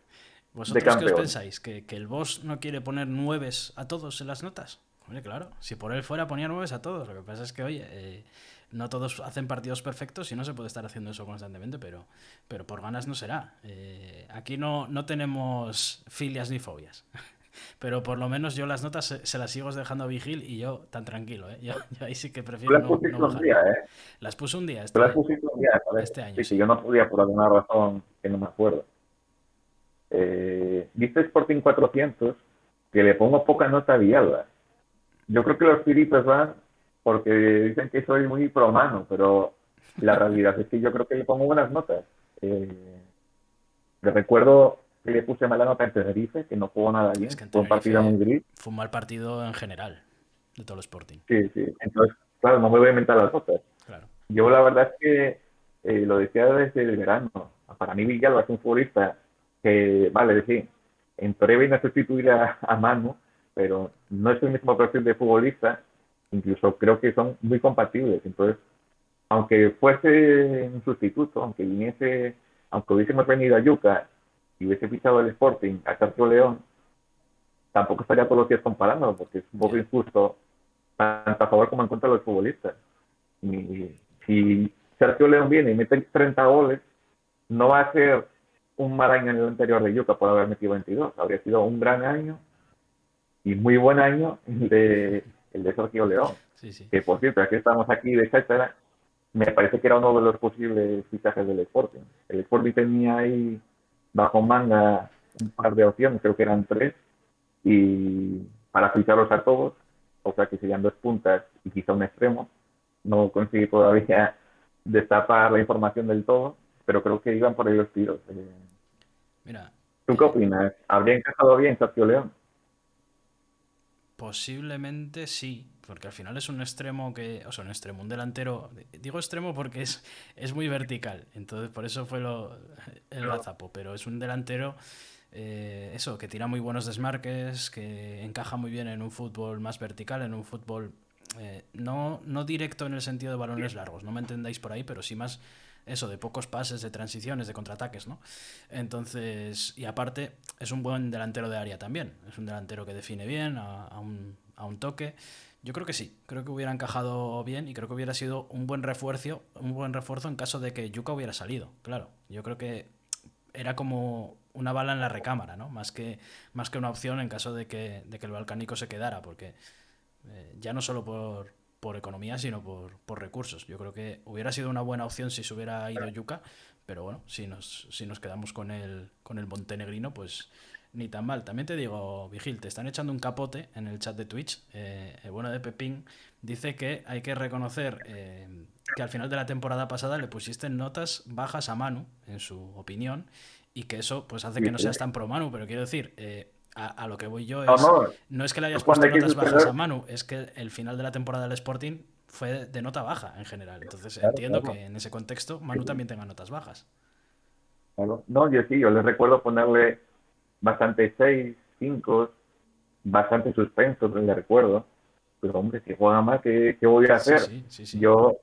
¿Vosotros qué os campeones. pensáis? ¿Que el boss no quiere poner nueves a todos en las notas? Hombre, claro. Si por él fuera ponía nueves a todos. Lo que pasa es que, oye, no todos hacen partidos perfectos y no se puede estar haciendo eso constantemente, pero por ganas no será. Aquí no tenemos filias ni fobias. Pero por lo menos yo las notas se las sigo dejando a Vigil y yo tan tranquilo, ¿eh? Yo ahí sí que Tú prefiero las no pusiste un día, bajarme. ¿eh? Las puse un día Tú las pusiste un día, ¿sabes? este año, Sí, que sí. yo no podía por alguna razón que no me acuerdo. Dice Sporting 400 que le pongo poca nota a Villalba. Yo creo que los tiritos van porque dicen que soy muy promano, pero la realidad es que yo creo que le pongo buenas notas. Eh, Le recuerdo que le puse mala nota en Tenerife, que no jugó nada Es bien, que en fue un partido Tenerife muy gris. fue un mal partido en general de todo el Sporting. Sí, sí. Entonces, claro, no me voy a inventar las notas. Claro. Yo la verdad es que lo decía desde el verano. Para mí Villalba es un futbolista que, vale, sí, en teoría viene a sustituir a Manu, pero no es el mismo perfil de futbolista. Incluso creo que son muy compatibles. Entonces, aunque fuese un sustituto, aunque hubiésemos venido a Yuca y hubiese fichado el Sporting a Sergio León, tampoco estaría todos los días comparándolo, porque es un poco Ya. injusto tanto a favor como en contra de los futbolistas. Y si Sergio León viene y mete 30 goles, no va a ser un mal año en el anterior de Yuca por haber metido 22. Habría sido un gran año y muy buen año el de Sergio León. Sí, sí. que por cierto, ya que estamos aquí de Cháchara, me parece que era uno de los posibles fichajes del Sporting. El Sporting tenía ahí bajo manga un par de opciones, creo que eran tres, y para ficharlos a todos, o sea que serían dos puntas y quizá un extremo. No conseguí todavía destapar la información del todo, pero creo que iban por ahí los tiros. Mira, ¿Tú qué opinas? ¿Habría encajado bien Sergio León? posiblemente sí, porque al final es un extremo que, o sea, un extremo, un delantero, digo extremo porque es muy vertical, entonces por eso fue el gazapo, pero es un delantero, eso, que tira muy buenos desmarques, que encaja muy bien en un fútbol más vertical, en un fútbol no directo en el sentido de balones largos, no me entendáis por ahí, pero sí más eso, de pocos pases, de transiciones, de contraataques, ¿no? Entonces, y aparte, es un buen delantero de área también. Es un delantero que define bien, a un toque. Yo creo que sí, creo que hubiera encajado bien y creo que hubiera sido un buen refuerzo en caso de que Yuka hubiera salido. Claro, yo creo que era como una bala en la recámara, ¿no? Más que una opción en caso de que el Balcánico se quedara, porque ya no solo por economía, sino por recursos. Yo creo que hubiera sido una buena opción si se hubiera ido Yuca, pero bueno, si nos quedamos con el montenegrino, pues ni tan mal. También te digo, Vigil, te están echando un capote en el chat de Twitch. El bueno de Pepín dice que hay que reconocer que al final de la temporada pasada le pusiste notas bajas a Manu, en su opinión, y que eso pues hace que Sí, no sí. seas tan pro Manu, pero quiero decir, a lo que voy yo No, es, no, no es que le hayas cuando puesto hay que notas bajas a suspender, Manu, es que el final de la temporada del Sporting fue de nota baja en general. Entonces claro, entiendo claro. que en ese contexto Manu también tenga notas bajas. Claro. No, yo sí, yo les recuerdo ponerle bastante 6, 5, bastante suspenso, le recuerdo. Pero hombre, si juega mal, ¿qué voy a Sí, hacer? sí, sí, sí. Yo,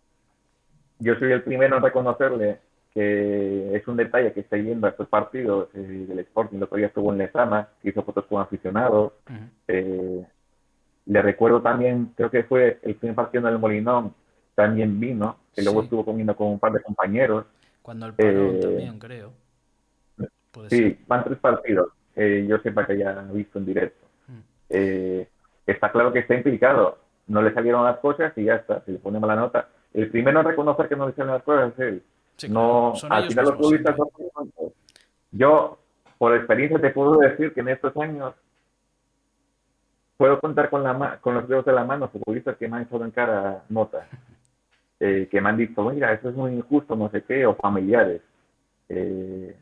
yo soy el primero en reconocerle que es un detalle que está yendo a estos partidos del Sporting. El otro día estuvo en Lezama, que hizo fotos con aficionados. Ujú. Eh, Le recuerdo también, creo que fue el primer partido del Molinón, también vino, que luego Sí, estuvo comiendo con un par de compañeros. cuando el parón Eh, también, creo. Puede ser. sí, van tres partidos, yo sepa que haya visto en directo. Mm. Eh, Está claro que está implicado, no le salieron las cosas y ya está, se le pone mala nota. El primero en reconocer que no le salen las cosas es él. Sí, claro, No, son al ellos final los mismos futbolistas siempre. son tontos. Yo, por experiencia, te puedo decir que en estos años puedo contar con los dedos de la mano futbolistas que me han echado en cara notas, que me han dicho, mira, eso es muy injusto, no sé qué, o familiares. Eh,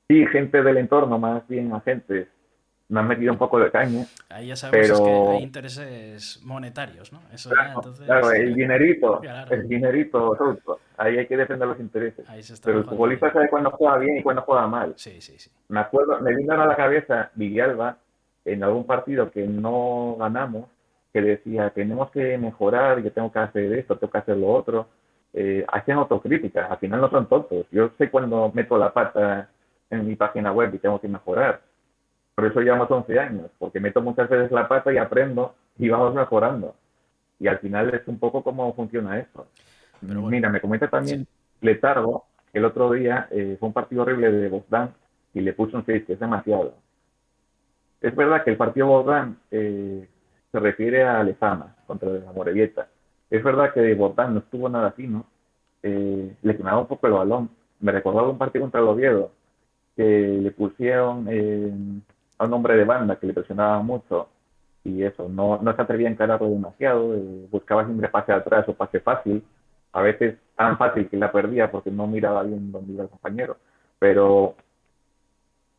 sí, gente del entorno, más bien agentes, me han metido un poco de caña, Ahí ya sabemos es que hay pero intereses monetarios, ¿no? Eso ya, claro, claro, entonces, claro, el dinerito, todo, ahí hay que defender los intereses. ahí se está Pero el jugando el futbolista dinero. sabe cuándo juega bien y cuándo juega mal. Sí, sí, sí. Me acuerdo, me vino a la cabeza Villalba en algún partido que no ganamos, que decía, tenemos que mejorar, yo tengo que hacer esto, tengo que hacer lo otro. Hacían autocrítica, al final no son tontos. Yo sé cuando meto la pata en mi página web y tengo que mejorar. Por eso llevamos 11 años, porque meto muchas veces la pata y aprendo y vamos mejorando. Y al final es un poco cómo funciona esto. Pero bueno, Mira, me comenta sí. también Letargo que el otro día fue un partido horrible de Bogdan y le puso un 6, que es demasiado. Es verdad que el partido Bogdan se refiere a Lezama contra la Morevieta. Es verdad que Bogdan no estuvo nada fino, le quemaba un poco el balón. Me recordaba un partido contra el Oviedo que le pusieron a un hombre de banda que le presionaba mucho y eso, no se atrevía a encararlo demasiado, buscaba siempre pase atrás o pase fácil, a veces tan fácil que la perdía porque no miraba bien dónde iba el compañero, pero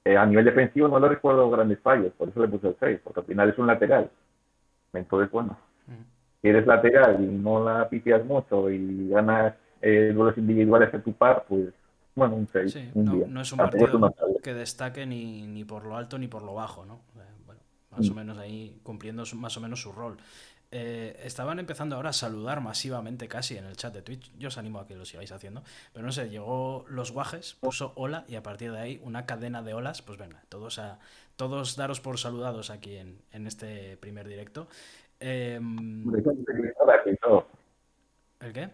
a nivel defensivo no le recuerdo grandes fallos, por eso le puse el 6 porque al final es un lateral. Entonces, bueno, Ujú. si eres lateral y no la pifias mucho y ganas duelos individuales a tu par, pues, bueno, un 6 Sí, un no, día. no es un Tampoco es partido una tabla. que destaque ni por lo alto ni por lo bajo, ¿no? Bueno, más o Mm. menos ahí cumpliendo más o menos su rol. Estaban empezando ahora a saludar masivamente casi en el chat de Twitch. Yo os animo a que lo sigáis haciendo. Pero no sé, llegó los guajes, puso hola y a partir de ahí una cadena de olas. Pues venga, todos daros por saludados aquí en este primer directo. Hombre, eso es gratis, ¿no? ¿El qué?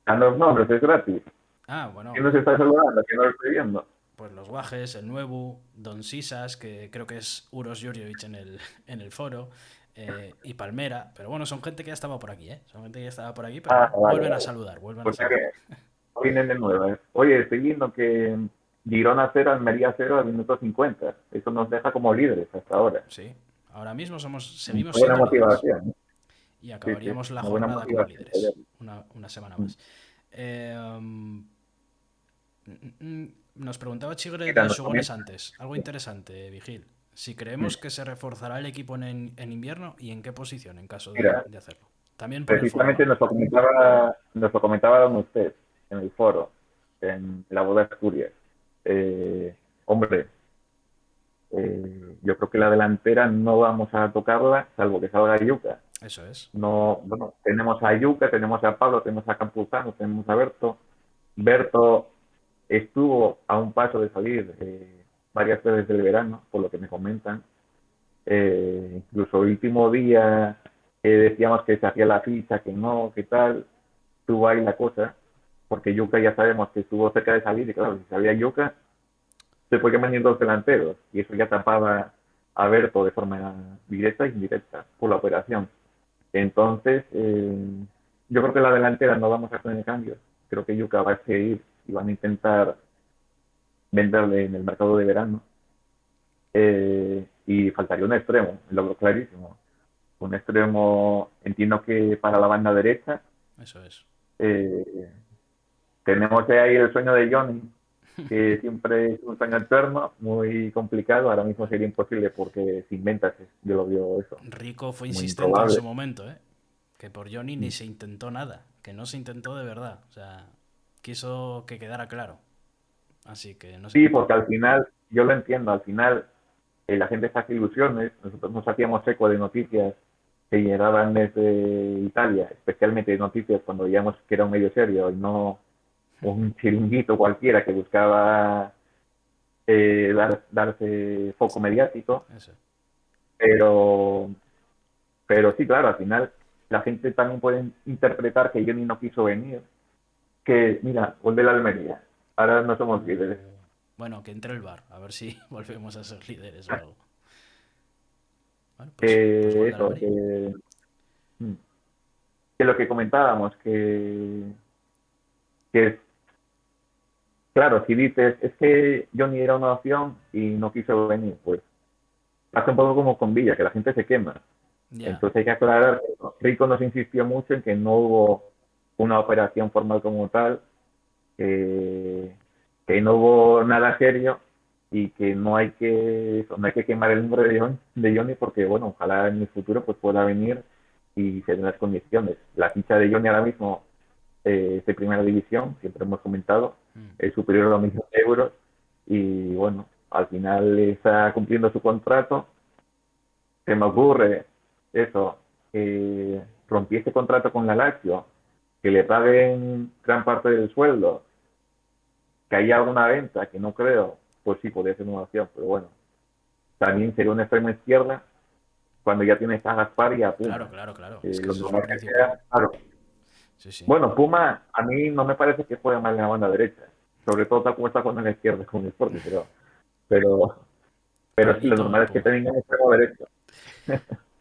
A los nombres es gratis. Ah, bueno, ¿Quién nos está saludando? ¿Quién no lo estoy viendo? pues los guajes, el nuevo, Don Sisas, que creo que es Uros Jurjevic en el foro, y Palmera, pero bueno, son gente que ya estaba por aquí, ¿eh? Son gente que ya estaba por aquí, pero Ah, bueno, vale, vuelven a vale. saludar, vuelven a O sea saludar. que vienen de nuevo. Oye, estoy viendo que Girona 0, Almería 0 al minuto 50. Eso nos deja como líderes hasta ahora. Sí, ahora mismo Una seguimos buena siendo líderes motivación, ¿eh? y Sí, sí, acabaríamos la una buena jornada como motivación. líderes, una semana Mm. más. Nos preguntaba Chigre Mira, de nos Sugones comenta. antes, algo interesante, Vigil. Si creemos que se reforzará el equipo en invierno y en qué posición en caso Mira, de hacerlo. También por el foro, precisamente ¿vale? nos lo comentaba don usted en el foro, en la boda de Asturias. Hombre, yo creo que la delantera no vamos a tocarla, salvo que salga Yuca. Eso es. No, bueno, tenemos a Yuca, tenemos a Pablo, tenemos a Campuzano, tenemos a Berto. Berto estuvo a un paso de salir varias veces del verano, por lo que me comentan. Incluso el último día decíamos que se hacía la ficha, que no, que tal. Estuvo ahí la cosa, porque Yuca ya sabemos que estuvo cerca de salir y claro, si salía Yuca, se podían venir dos delanteros y eso ya tapaba a Berto de forma directa e indirecta por la operación. Entonces, yo creo que la delantera no vamos a tener cambios. Creo que Yuca va a seguir y van a intentar venderle en el mercado de verano. Y faltaría un extremo, lo veo clarísimo. Un extremo, entiendo que para la banda derecha. Eso es. eh, Tenemos ahí el sueño de Johnny, que siempre es un sueño eterno, muy complicado. Ahora mismo sería imposible porque se inventa, yo lo veo eso, Rico fue muy insistente en improbable. su momento, ¿eh? Que por Johnny ni se intentó nada, que no se intentó de verdad. O sea, quiso que quedara claro. Así que no sé. Sí, porque al final, yo lo entiendo, al final la gente se hace ilusiones, nosotros nos hacíamos eco de noticias que llegaban desde Italia, especialmente noticias cuando veíamos que era un medio serio y no un chiringuito cualquiera que buscaba darse foco mediático, Eso. pero, pero sí, claro, al final la gente también puede interpretar que Johnny no quiso venir, que mira, vuelve la Almería, ahora no somos líderes. Bueno, que entre el bar, a ver si volvemos a ser líderes o algo. Bueno, pues gol de Eso, Almería. que lo que comentábamos, que claro, si dices, es que Johnny era una opción y no quiso venir, pues pasa un poco como con Villa, que la gente se quema. Ya. Entonces hay que aclarar que Rico nos insistió mucho en que no hubo una operación formal como tal, que, que no hubo nada serio y que no hay que quemar el nombre de Johnny porque, bueno, ojalá en el futuro pues pueda venir y se den las condiciones. La ficha de Johnny ahora mismo es de primera división, siempre hemos comentado, Mm. es superior a los millones de euros y, bueno, al final está cumpliendo su contrato. Se me ocurre eso, que rompiese contrato con la Lazio, que le paguen gran parte del sueldo, que haya alguna venta, que no creo, pues sí, podría ser una opción, pero bueno, también sería una extrema izquierda cuando ya tienes a Gaspar y a Claro, Puma. claro, claro. Es que Lo eso es lo normal que principal. sea, claro. Sí, sí. Bueno, Puma a mí no me parece que juegue mal en la banda derecha, sobre todo tal como está jugando en la izquierda con el Sporting, pero, pero sí, lo Pablito normal es que Puma. tengan extremo derecho.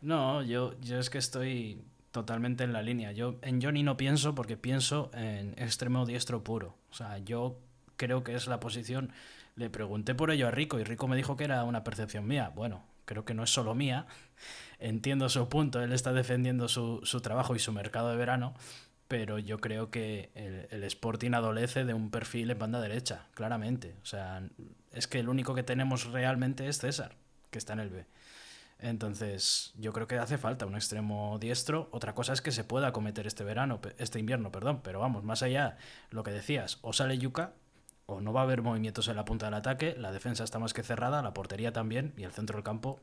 No, yo es que estoy totalmente en la línea. Yo en Johnny no pienso porque pienso en extremo diestro puro. O sea, yo creo que es la posición. Le pregunté por ello a Rico y Rico me dijo que era una percepción mía. Bueno, creo que no es solo mía. Entiendo su punto. Él está defendiendo su trabajo y su mercado de verano. Pero yo creo que el Sporting adolece de un perfil en banda derecha, claramente. O sea, es que el único que tenemos realmente es César, que está en el B. Entonces, yo creo que hace falta un extremo diestro. Otra cosa es que se pueda cometer este verano, este invierno, perdón. Pero vamos, más allá, lo que decías, o sale Yuca, o no va a haber movimientos en la punta del ataque. La defensa está más que cerrada, la portería también, y el centro del campo,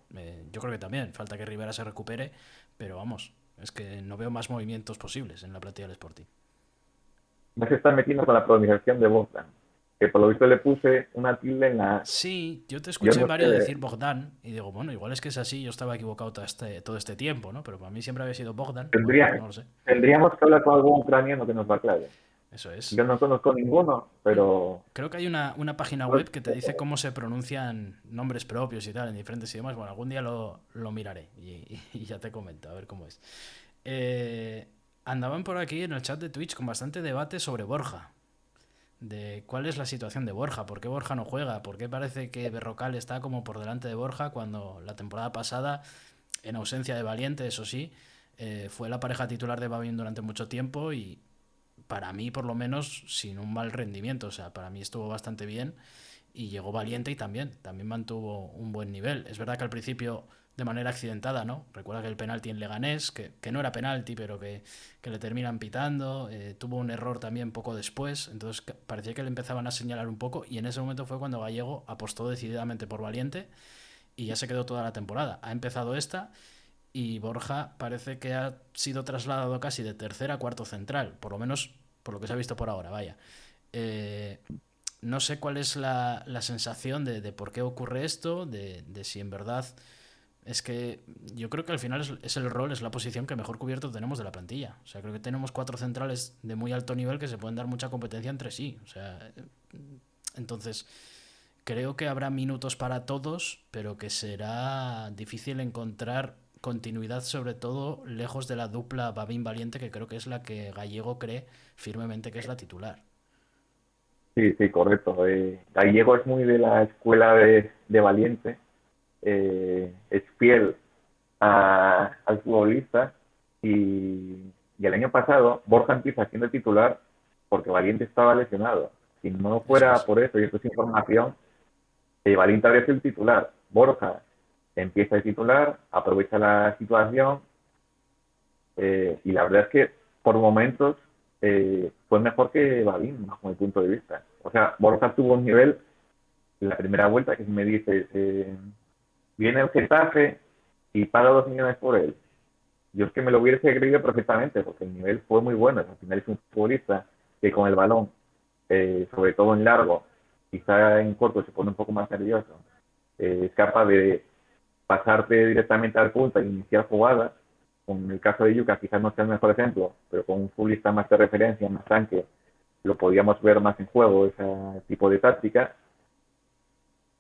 yo creo que también. Falta que Rivera se recupere, pero vamos, es que no veo más movimientos posibles en la plantilla del Sporting. No se está metiendo con la pronunciación de Bogdan, que por lo visto le puse una tilde en la... Sí, yo te Yo escuché no Mario sé, decir Bogdan y digo, bueno, igual es que es así, yo estaba equivocado todo este tiempo, ¿no? Pero para mí siempre había sido Bogdan. Bueno, pues tendría, no lo sé. tendríamos que hablar con algún ucraniano que nos lo aclare. Eso es. Yo no conozco ninguno, pero Creo que hay una página web que te dice cómo se pronuncian nombres propios y tal en diferentes idiomas. Bueno, algún día lo miraré y ya te comento, a ver cómo es. Eh, Andaban por aquí en el chat de Twitch con bastante debate sobre Borja. De cuál es la situación de Borja, por qué Borja no juega, por qué parece que Berrocal está como por delante de Borja cuando la temporada pasada, en ausencia de Valiente, eso sí, fue la pareja titular de Babin durante mucho tiempo y para mí por lo menos sin un mal rendimiento, o sea, para mí estuvo bastante bien y llegó Valiente y también mantuvo un buen nivel. Es verdad que al principio de manera accidentada, ¿no? Recuerda que el penalti en Leganés, que no era penalti, pero que le terminan pitando, tuvo un error también poco después, entonces parecía que le empezaban a señalar un poco y en ese momento fue cuando Gallego apostó decididamente por Valiente y ya se quedó toda la temporada. Ha empezado esta y Borja parece que ha sido trasladado casi de tercera a cuarto central, por lo menos por lo que se ha visto por ahora, vaya. Eh, no sé cuál es la sensación de por qué ocurre esto, de si en verdad es que yo creo que al final es el rol, es la posición que mejor cubierto tenemos de la plantilla. O sea, creo que tenemos cuatro centrales de muy alto nivel que se pueden dar mucha competencia entre sí. O sea, entonces creo que habrá minutos para todos, pero que será difícil encontrar continuidad, sobre todo lejos de la dupla Babín Valiente, que creo que es la que Gallego cree firmemente que es la titular. sí, sí, correcto. Gallego es muy de la escuela de Valiente, es fiel al futbolista y el año pasado Borja empieza siendo titular porque Valiente estaba lesionado. Si no Eso fuera es. por eso, y esto es información, Valiente habría sido el titular. Borja empieza de titular, aprovecha la situación y la verdad es que por momentos fue mejor que Balín, bajo mi punto de vista. O sea, Borja tuvo un nivel en la primera vuelta que si me dices, viene el Getafe y paga 2 millones por él. Yo es que me lo hubiese creído perfectamente, porque el nivel fue muy bueno. Al final es un futbolista que con el balón, sobre todo en largo, quizá en corto se pone un poco más nervioso, es capaz de pasarte directamente al punto e iniciar jugadas. Con el caso de Yuka quizás no sea el mejor ejemplo, pero con un futbolista más de referencia, más tanque, lo podíamos ver más en juego, ese tipo de táctica.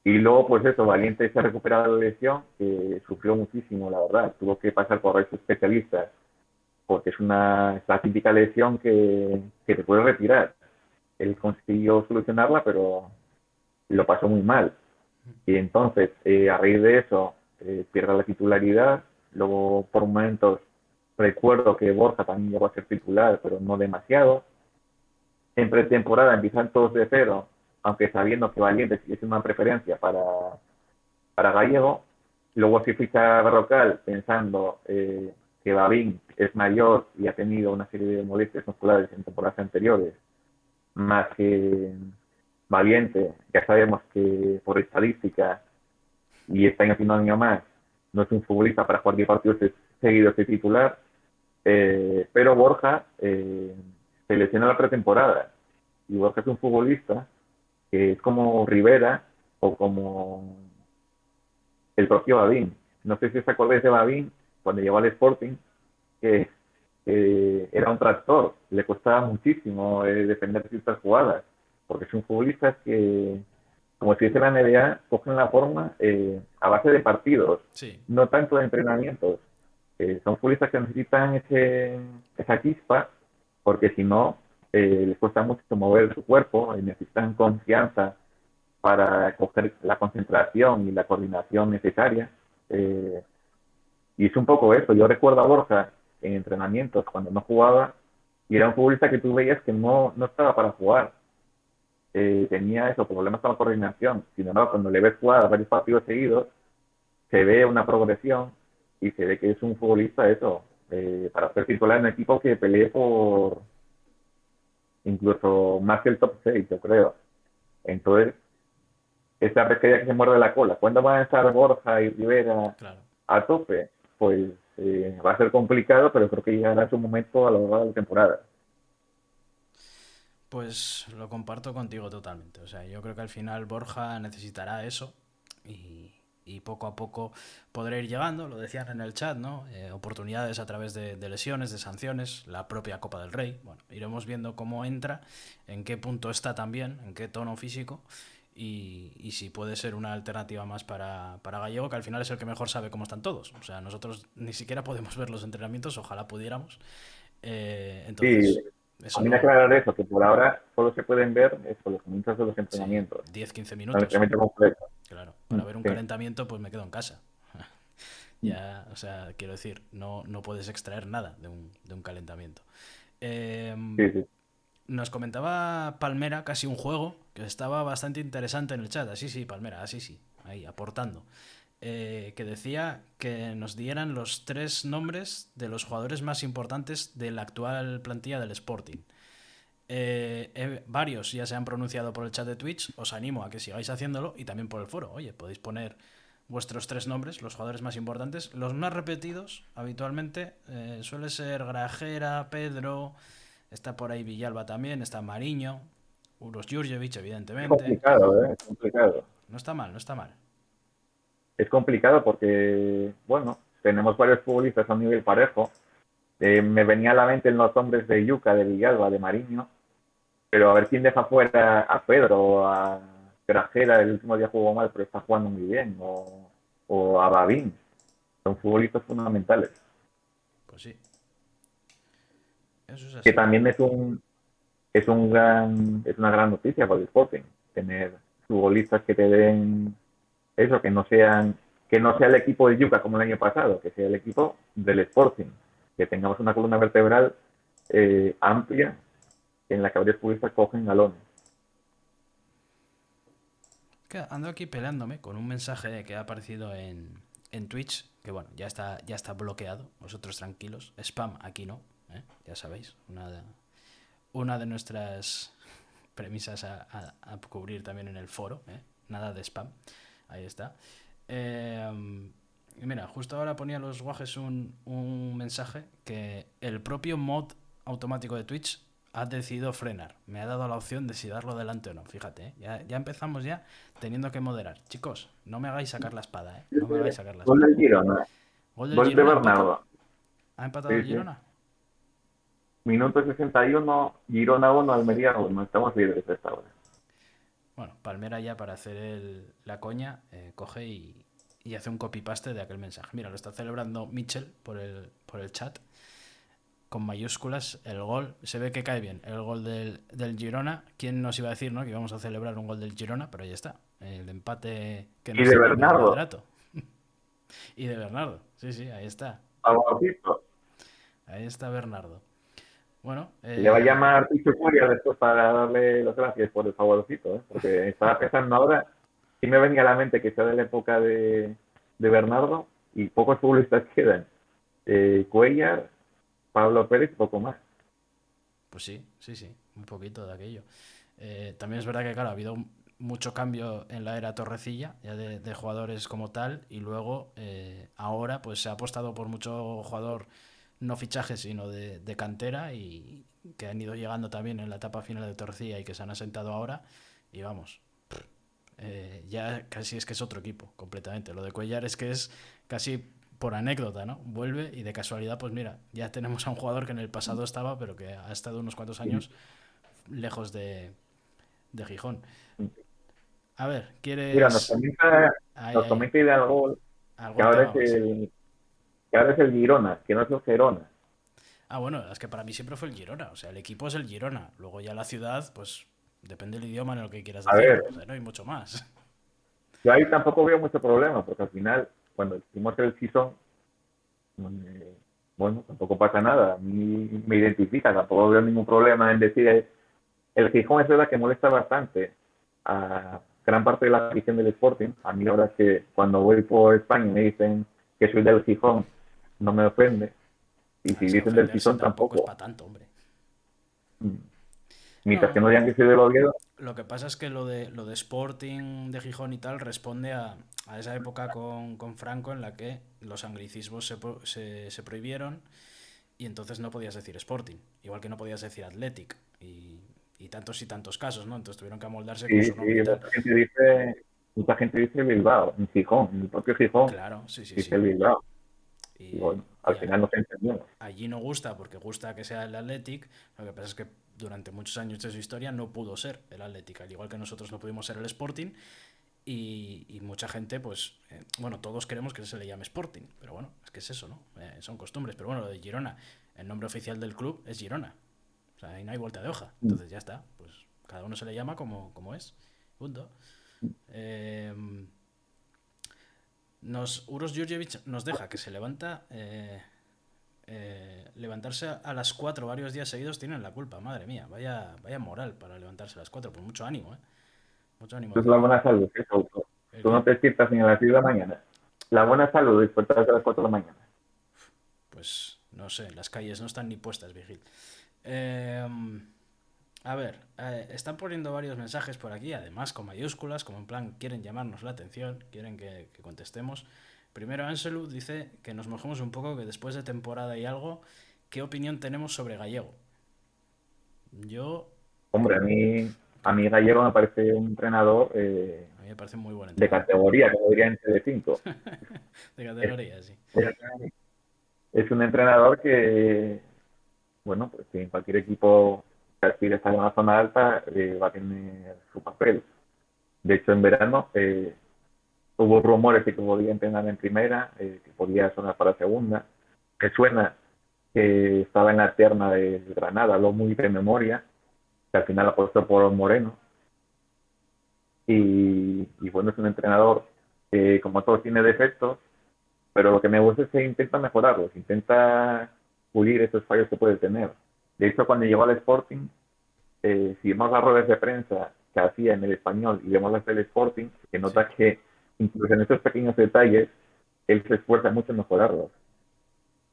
Y luego, pues eso, Valiente se ha recuperado de lesión, que sufrió muchísimo, la verdad. Tuvo que pasar por varios especialistas, porque es la típica lesión que te puede retirar. Él consiguió solucionarla, pero lo pasó muy mal. Y entonces, a raíz de eso, pierde la titularidad. Luego, por momentos, recuerdo que Borja también llegó a ser titular, pero no demasiado. En pretemporada empiezan todos de cero, aunque sabiendo que Valiente sigue siendo una preferencia para Gallego. Luego se ficha Berrocal pensando que Babín es mayor y ha tenido una serie de molestias musculares en temporadas anteriores, más que Valiente. Ya sabemos que por estadística, y este año haciendo un año más, no es un futbolista para jugar 10 partidos seguidos de titular, pero Borja se lesiona la pretemporada. Y Borja es un futbolista que es como Rivera o como el propio Babín. No sé si os acordáis de Babín cuando llegó al Sporting, que era un tractor, le costaba muchísimo defender ciertas jugadas, porque es un futbolista que, como se dice en la NBA, cogen la forma a base de partidos, Sí. no tanto de entrenamientos. Son futbolistas que necesitan esa chispa, porque si no, les cuesta mucho mover su cuerpo, necesitan confianza para coger la concentración y la coordinación necesaria. Eh, y es un poco eso. Yo recuerdo a Borja en entrenamientos cuando no jugaba y era un futbolista que tú veías que no estaba para jugar. Tenía esos problemas con la coordinación. Sin embargo, cuando le ves jugar a varios partidos seguidos, se ve una progresión y se ve que es un futbolista eso, para ser titular en un equipo que pelee por incluso más que el top 6 yo creo. Entonces, esa pesquería que se muerde la cola. ¿Cuándo van a estar Borja y Rivera Claro. a tope? Pues va a ser complicado, pero creo que llegará su momento a lo largo de la temporada. Pues lo comparto contigo totalmente. O sea, yo creo que al final Borja necesitará eso. Y, y poco a poco podrá ir llegando, lo decían en el chat, ¿no? Oportunidades a través de lesiones, de sanciones, la propia Copa del Rey. Bueno, iremos viendo cómo entra, en qué punto está también, en qué tono físico y si puede ser una alternativa más para Gallego, que al final es el que mejor sabe cómo están todos. O sea, nosotros ni siquiera podemos ver los entrenamientos, ojalá pudiéramos. Sí, Entonces, eso también no. aclarar eso, que por ahora solo se pueden ver por los comienzos de los Sí, entrenamientos, 10-15 el minutos. entrenamiento completo. Claro, para ver un Sí, calentamiento, pues me quedo en casa. Ya, o sea, quiero decir, no puedes extraer nada de un calentamiento. Eh, sí, sí. Nos comentaba Palmera casi un juego que estaba bastante interesante en el chat. Así sí, Palmera, así sí, ahí aportando. Que decía que nos dieran los 3 nombres de los jugadores más importantes de la actual plantilla del Sporting. Varios ya se han pronunciado por el chat de Twitch. Os animo a que sigáis haciéndolo y también por el foro. Oye, podéis poner vuestros 3 nombres, los jugadores más importantes. Los más repetidos habitualmente suele ser Grajera, Pedro, está por ahí Villalba también, está Mariño, Uros Jurjevic, Es evidentemente. complicado, ¿eh? Es complicado. No está mal, no está mal. Es complicado porque, bueno, tenemos varios futbolistas a un nivel parejo. Me venía a la mente en los nombres de Yuca, de Villalba, de Mariño, pero a ver quién deja fuera a Pedro o a Grajera, el último día jugó mal, pero está jugando muy bien, o a Babín, son futbolistas fundamentales. Pues sí, eso es Que así. también es una gran noticia para el Sporting, tener futbolistas que te den eso, que no sea el equipo de Yuca como el año pasado, que sea el equipo del Sporting, que tengamos una columna vertebral amplia en la que varios futbolistas cogen galones. Que ando aquí peleándome con un mensaje que ha aparecido en Twitch, que bueno, ya está bloqueado, vosotros tranquilos. Spam aquí no, ya sabéis, una de nuestras premisas a cubrir también en el foro, nada de spam, ahí está. Mira, justo ahora ponía los guajes un mensaje que el propio mod automático de Twitch ha decidido frenar. Me ha dado la opción de si darlo adelante o no. Fíjate, ya empezamos ya teniendo que moderar. Chicos, no me hagáis sacar la espada, no me hagáis sacar la Gol espada. del Girona, Gol del gol de Girona, empata. Bernardo. ¿Ha empatado Sí, el sí. Girona? Minuto 61, Girona 1, Almería 1. Estamos líderes de esta hora. Bueno, Palmera ya para hacer la coña coge y hace un copy-paste de aquel mensaje. Mira, lo está celebrando Mitchell por el chat con mayúsculas el gol. Se ve que cae bien el gol del Girona. ¿Quién nos iba a decir, no? Que íbamos a celebrar un gol del Girona? Pero ahí está. El empate que Y nos de tenía medio Bernardo, moderato. Y de Bernardo. Sí, sí, ahí está. favorito. Ahí está Bernardo. Bueno, Le va a llamar Pichu Curia después para darle las gracias por el favorcito, ¿eh? Porque estaba pensando ahora, sí me venía a la mente que sea de la época de Bernardo y pocos futbolistas quedan. Cuellar, Pablo Pérez y poco más. pues sí, sí, sí. Un poquito de aquello. También es verdad que, claro, ha habido mucho cambio en la era Torrecilla, ya de jugadores como tal, y luego ahora pues se ha apostado por mucho jugador no fichaje, sino de cantera y que han ido llegando también en la etapa final de Torrecilla y que se han asentado ahora. Y vamos, ya casi es que es otro equipo, completamente. Lo de Cuellar es que es casi por anécdota, ¿no? Vuelve y de casualidad, pues mira, ya tenemos a un jugador que en el pasado estaba, pero que ha estado unos cuantos años lejos de Gijón. A ver, Mira, ¿quieres...? Ahí, nos ahí. comenta Hidalgo que Algún ahora tema es más. que ahora es el Girona, que no es el Gerona. Ah, bueno, es que para mí siempre fue el Girona. O sea, el equipo es el Girona. Luego ya la ciudad, pues depende del idioma en el que quieras A decirlo. ver, O sea, no hay mucho más. yo ahí tampoco veo mucho problema, porque al final, cuando hicimos el season, bueno, tampoco pasa nada. A mí me identifica, tampoco veo ningún problema en decir, el Gijón es verdad que molesta bastante a gran parte de la afición del Sporting. A mí la verdad es que cuando voy por España y me dicen que soy del Gijón, no me ofende. Y Ah, si es que dicen del ofenderse Gijón, tampoco es tampoco. para tanto, hombre. Mientras que No, no digan que soy del Oviedo, lo que pasa es que lo de Sporting de Gijón y tal responde a esa época con Franco en la que los anglicismos se prohibieron y entonces no podías decir Sporting, igual que no podías decir Athletic y tantos casos, ¿no? Entonces tuvieron que amoldarse con sí, su nombre sí, y tal. mucha gente dice. mucha gente dice Bilbao, en Gijón, en el propio Gijón Claro, sí, sí, dice sí. Bilbao. Y Y, bueno, y al final nos entendemos. allí no gusta porque gusta que sea el Athletic. Lo que pasa es que durante muchos años de su historia no pudo ser el Athletic, al igual que nosotros no pudimos ser el Sporting. Y mucha gente, pues, bueno, todos queremos que se le llame Sporting, pero bueno, es que es eso, ¿no? Son costumbres. Pero bueno, lo de Girona, el nombre oficial del club es Girona. O sea, ahí no hay vuelta de hoja. Entonces ya está, pues cada uno se le llama como es. Punto. Eh, Uros Jurjevic nos deja que se levanta. Levantarse a las 4 varios días seguidos tienen la culpa, madre mía. Vaya moral para levantarse a las 4. Pues mucho ánimo, ¿eh? Mucho ánimo. Eso es la buena salud, eso. ¿El Tú no qué? te despiertas ni a las 10 de la mañana. La buena salud, despertarse a las 4 de la mañana. Pues no sé, las calles no están ni puestas, Vigil. Eh, a ver, están poniendo varios mensajes por aquí, además con mayúsculas, como en plan quieren llamarnos la atención, quieren que contestemos. Primero Anselu dice que nos mojemos un poco, que después de temporada y algo, ¿qué opinión tenemos sobre Gallego? Yo, Hombre, a mí Gallego me parece un entrenador a mí me parece muy buen de entrenador. categoría, como diría en Telecinco. De Es, categoría, sí. es, es un entrenador que, bueno, pues si en cualquier equipo que aspire a estar en una zona alta va a tener su papel. De hecho, en verano hubo rumores de que podía entrenar en primera, que podía sonar para segunda, que suena que estaba en la terna de Granada, lo muy de memoria, que al final apostó por Moreno. Y bueno, es un entrenador que como todos tiene defectos, pero lo que me gusta es que intenta mejorarlos, intenta pulir esos fallos que puede tener. De hecho, cuando llegó al Sporting, si vemos las ruedas de prensa que hacía en el español y vemos las del Sporting, se Sí, nota que incluso en estos pequeños detalles, él se esfuerza mucho en mejorarlos.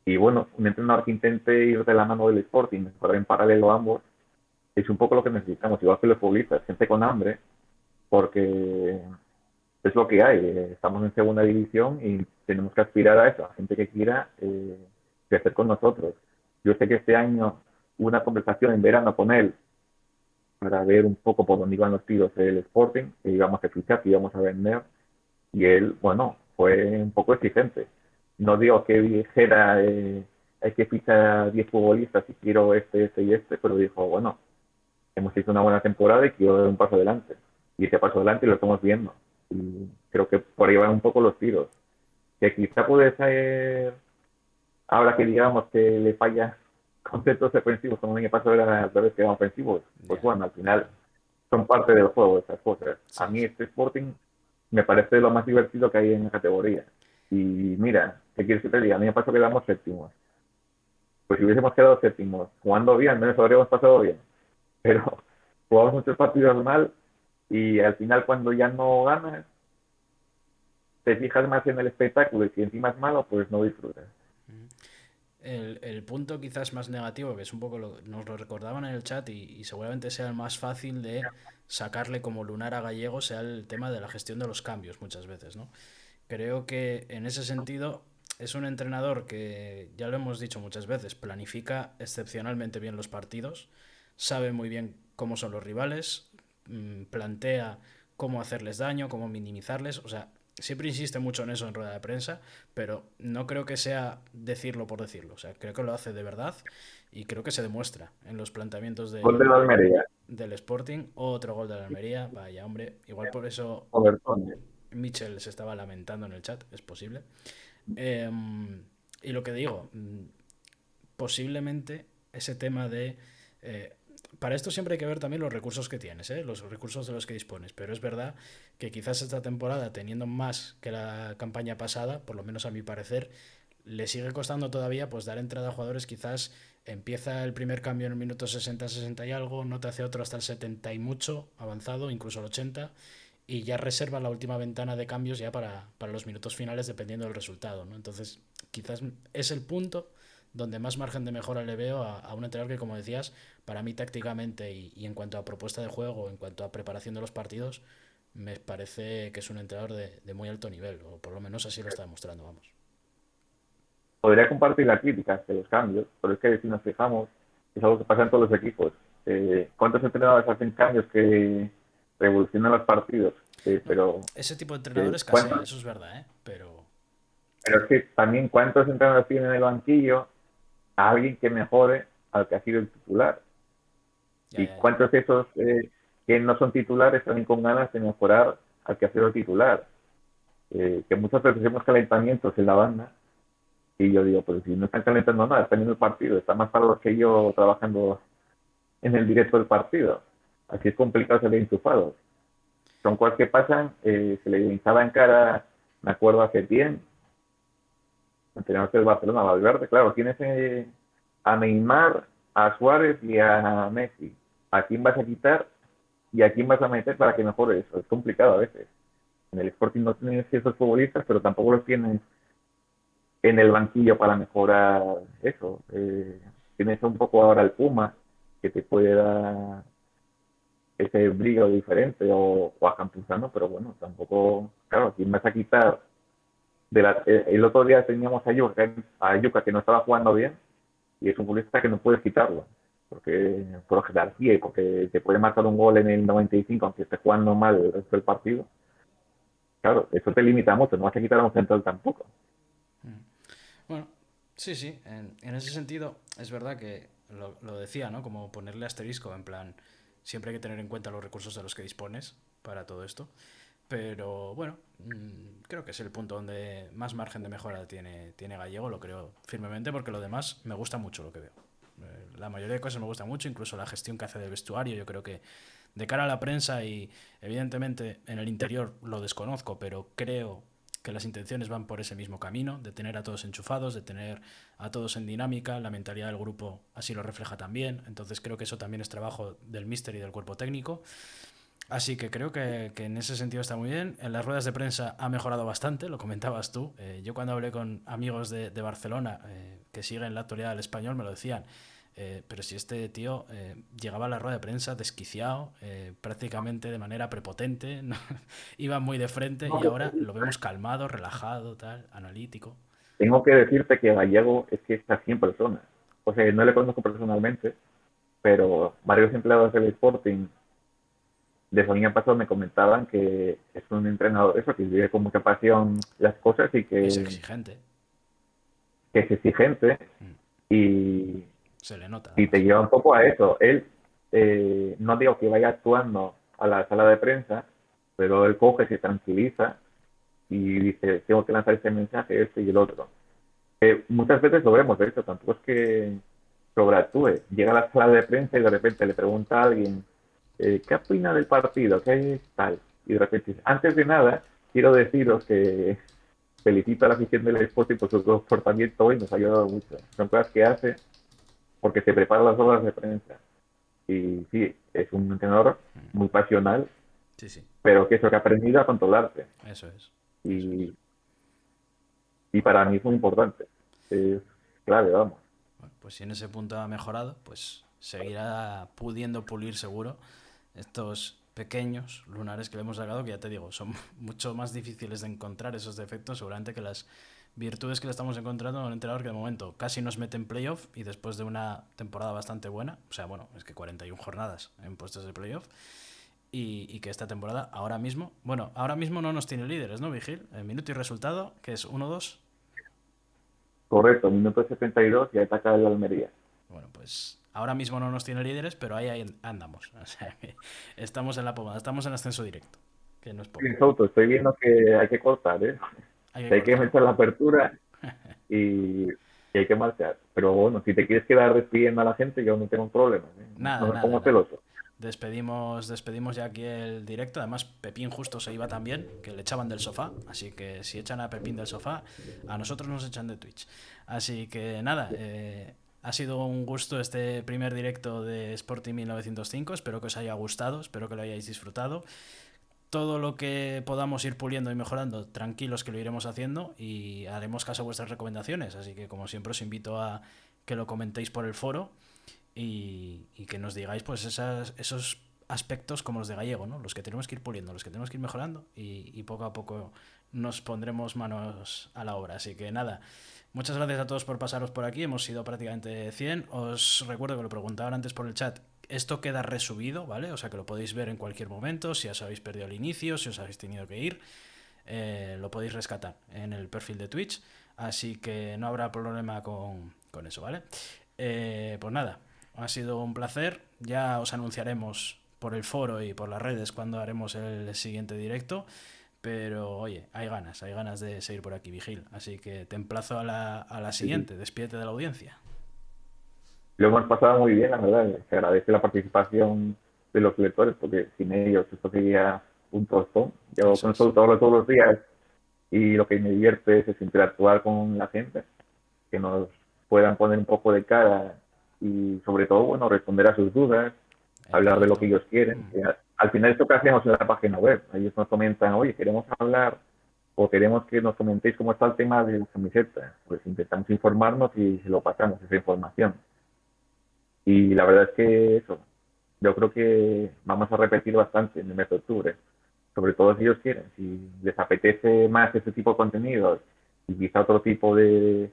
Y bueno, un entrenador que intente ir de la mano del Sporting, mejorar en paralelo a ambos, es un poco lo que necesitamos, igual que los futbolistas, gente con hambre, porque es lo que hay. Estamos en segunda división y tenemos que aspirar a eso, a gente que quiera crecer con nosotros. Yo sé que este año hubo una conversación en verano con él para ver un poco por dónde iban los tiros del Sporting, que íbamos a fichar, que íbamos a vender, y él, bueno, fue un poco exigente. No digo que dijera, hay que fichar 10 futbolistas y quiero este y este, pero dijo, bueno, hemos hecho una buena temporada y quiero dar un paso adelante. Y ese paso adelante lo estamos viendo. Y creo que por ahí van un poco los tiros. Que quizá puede ser, ahora que digamos que le falla conceptos defensivos, como el año pasado era al revés que eran ofensivos, pues ya, bueno, al final claro. son parte del juego esas cosas. A Sí, mí sí. este Sporting me parece lo más divertido que hay en la categoría. Y mira, ¿qué quieres que te diga? A mí me pasó que quedamos séptimos. Pues si hubiésemos quedado séptimos, jugando bien, menos habríamos pasado bien. Pero jugamos muchos partidos mal y al final cuando ya no ganas, te fijas más en el espectáculo y si encima es malo, pues no disfrutas. El punto quizás más negativo, que es un poco nos lo recordaban en el chat y seguramente sea el más fácil de sacarle como lunar a Gallego, sea el tema de la gestión de los cambios muchas veces, ¿no? Creo que en ese sentido es un entrenador que, ya lo hemos dicho muchas veces, planifica excepcionalmente bien los partidos, sabe muy bien cómo son los rivales, plantea cómo hacerles daño, cómo minimizarles, o sea, siempre insiste mucho en eso en rueda de prensa, pero no creo que sea decirlo por decirlo, o sea, creo que lo hace de verdad y creo que se demuestra en los planteamientos Gol de la Almería, del Sporting. Otro gol de la Almería, vaya hombre, igual por eso Overton. Mitchell se estaba lamentando en el chat, es posible. Eh, y lo que digo, posiblemente ese tema de... eh, para esto siempre hay que ver también los recursos que tienes, los recursos de los que dispones, pero es verdad que quizás esta temporada, teniendo más que la campaña pasada, por lo menos a mi parecer, le sigue costando todavía pues dar entrada a jugadores. Quizás empieza el primer cambio en el minuto 60 y algo, no te hace otro hasta el 70 y mucho avanzado, incluso el 80, y ya reserva la última ventana de cambios ya para los minutos finales dependiendo del resultado, ¿no? Entonces quizás es el punto donde más margen de mejora le veo a un entrenador que, como decías, para mí tácticamente y en cuanto a propuesta de juego, en cuanto a preparación de los partidos, me parece que es un entrenador de muy alto nivel, o por lo menos así lo está demostrando, vamos. Podría compartir la crítica de los cambios, pero es que si nos fijamos, es algo que pasa en todos los equipos. ¿Cuántos entrenadores hacen cambios que revolucionan los partidos? No, pero, ese tipo de entrenador escasea, ¿cuántos? eso es verdad, ¿eh? Pero es que también cuántos entrenadores tienen en el banquillo a alguien que mejore al que ha sido el titular. Ya, Y ya, ya. cuántos de esos que no son titulares también con ganas de mejorar al que ha sido titular. Que muchas veces hacemos calentamientos en la banda y yo digo, pues si no están calentando nada, están viendo el partido, están más parados que yo trabajando en el directo del partido. Así es complicado salir enchufados. Son cosas que pasan, se le hinchaba en cara, me acuerdo hace tiempo, entrenador del Barcelona, Valverde, claro, tienes a Neymar, a Suárez y a Messi. ¿A quién vas a quitar y a quién vas a meter para que mejore eso? Es complicado a veces. En el Sporting no tienes esos futbolistas, pero tampoco los tienes en el banquillo para mejorar eso. Tienes un poco ahora el Puma, que te puede dar ese brillo diferente, o a Campuzano, pero bueno, tampoco, claro, ¿quién vas a quitar? El otro día teníamos a Yuka que no estaba jugando bien, y es un futbolista que no puedes quitarlo, porque por jerarquía y porque te puede marcar un gol en el 95, aunque esté jugando mal el resto del partido. Claro, eso te limita mucho, no vas a quitar a un central tampoco. Bueno, sí, sí, en ese sentido es verdad que lo decía, ¿no? Como ponerle asterisco, en plan, siempre hay que tener en cuenta los recursos de los que dispones para todo esto. Pero bueno, creo que es el punto donde más margen de mejora tiene Gallego, lo creo firmemente, porque lo demás me gusta mucho lo que veo. La mayoría de cosas me gusta mucho, incluso la gestión que hace del vestuario. Yo creo que de cara a la prensa y evidentemente en el interior lo desconozco, pero creo que las intenciones van por ese mismo camino, de tener a todos enchufados, de tener a todos en dinámica, la mentalidad del grupo así lo refleja también, entonces creo que eso también es trabajo del míster y del cuerpo técnico. Así que creo que en ese sentido está muy bien. En las ruedas de prensa ha mejorado bastante, lo comentabas tú. Yo cuando hablé con amigos de Barcelona que siguen la actualidad del español me lo decían. Pero si este tío llegaba a la rueda de prensa desquiciado, prácticamente de manera prepotente, ¿no? Iba muy de frente y ahora lo vemos calmado, relajado, tal, analítico. Tengo que decirte que Gallego es que está 100 personas. O sea, no le conozco personalmente, pero varios empleados del Sporting de su año pasado me comentaban que es un entrenador eso, que vive con mucha pasión las cosas y Y es que exigente. es exigente Mm. y, Se le nota y te además. lleva un poco a eso. Él, no digo que vaya actuando a la sala de prensa, pero él coge, se tranquiliza y dice, tengo que lanzar este mensaje, este y el otro. Muchas veces lo vemos, de hecho, tampoco es que sobreactúe. Llega a la sala de prensa y de repente le pregunta a alguien, ¿qué opina del partido? ¿Qué tal? Y de repente dice, antes de nada, quiero deciros que felicito a la afición del Sporting por su comportamiento hoy, nos ha ayudado mucho. Son cosas que hace porque se prepara las obras de prensa. Y sí, es un entrenador muy pasional, Sí, sí, pero que eso que ha aprendido a controlarse. eso es. Eso es. Y, y para mí es muy importante. Es clave, vamos. Bueno, pues si en ese punto ha mejorado, pues seguirá pudiendo pulir seguro estos pequeños lunares que le hemos sacado, que ya te digo, son mucho más difíciles de encontrar esos defectos seguramente que las virtudes que le estamos encontrando en un entrenador que de momento casi nos mete en playoff y después de una temporada bastante buena, o sea, bueno, es que 41 jornadas en puestos de playoff y que esta temporada ahora mismo, bueno, ahora mismo no nos tiene líderes, ¿no, Vigil? En minuto y resultado, que es 1-2. Correcto, minuto 72 y ataca el Almería. Bueno, pues ahora mismo no nos tiene líderes, pero ahí andamos. O sea, que estamos en la pomada, estamos en ascenso directo, que no es Sí, poco. Souto, estoy viendo que hay que cortar, ¿eh? Hay que Hay que cortar. meter la apertura y hay que marchar. Pero bueno, si te quieres quedar despidiendo a la gente, yo no tengo problema, ¿eh? No, Nada, no me nada, pongo nada. celoso. Despedimos ya aquí el directo. Además, Pepín justo se iba también, que le echaban del sofá. Así que si echan a Pepín del sofá, a nosotros nos echan de Twitch. Así que nada, ha sido un gusto este primer directo de Sporting 1905. Espero que os haya gustado, espero que lo hayáis disfrutado. Todo lo que podamos ir puliendo y mejorando, tranquilos que lo iremos haciendo y haremos caso a vuestras recomendaciones. Así que como siempre os invito a que lo comentéis por el foro y que nos digáis pues esos aspectos como los de Gallego, ¿no? Los que tenemos que ir puliendo, los que tenemos que ir mejorando y poco a poco nos pondremos manos a la obra. Así que nada, muchas gracias a todos por pasaros por aquí, hemos sido prácticamente 100. Os recuerdo que lo preguntaban antes por el chat, esto queda resubido, ¿vale? O sea que lo podéis ver en cualquier momento, si os habéis perdido el inicio, si os habéis tenido que ir, lo podéis rescatar en el perfil de Twitch, así que no habrá problema con eso, ¿vale? Pues nada, ha sido un placer, ya os anunciaremos por el foro y por las redes cuando haremos el siguiente directo, pero oye, hay ganas de seguir por aquí, Vigil, así que te emplazo a la Sí, sí. siguiente, despídete de la audiencia. Lo hemos pasado muy bien, la verdad. Se agradece la participación de los lectores, porque sin ellos esto sería un tostón. Yo Eso con es. esto hablo todos los días y lo que me divierte es interactuar con la gente, que nos puedan poner un poco de cara y sobre todo, bueno, responder a sus dudas, hablar de lo que Correcto. ellos quieren. Mm. Que al final esto que hacemos en la página web, ellos nos comentan, oye, queremos hablar o queremos que nos comentéis cómo está el tema de las camisetas. Pues intentamos informarnos y se lo pasamos, esa información. Y la verdad es que eso, yo creo que vamos a repetir bastante en el mes de octubre, sobre todo si ellos quieren. Si les apetece más este tipo de contenidos y quizá otro tipo de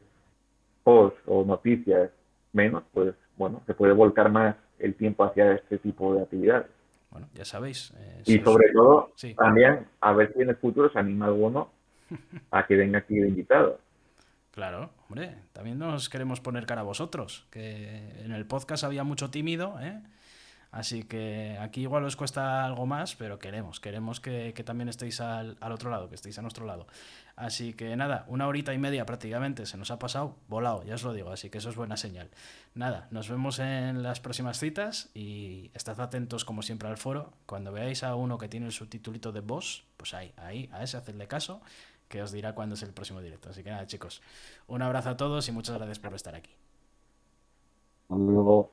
posts o noticias menos, pues bueno, se puede volcar más el tiempo hacia este tipo de actividades. Bueno, ya sabéis, Y si os... sobre todo, Sí, también a ver si en el futuro se anima alguno a que venga aquí de invitado. claro, hombre, también nos queremos poner cara a vosotros, que en el podcast había mucho tímido, ¿eh? Así que aquí igual os cuesta algo más, pero queremos que también estéis al otro lado, que estéis a nuestro lado. Así que nada, 1 horita y media prácticamente se nos ha pasado volado, ya os lo digo, así que eso es buena señal. Nada, nos vemos en las próximas citas y estad atentos como siempre al foro. Cuando veáis a uno que tiene el subtitulito de boss, pues ahí, a ese hacedle caso, que os dirá cuándo es el próximo directo. Así que nada, chicos, un abrazo a todos y muchas gracias por estar aquí. Luego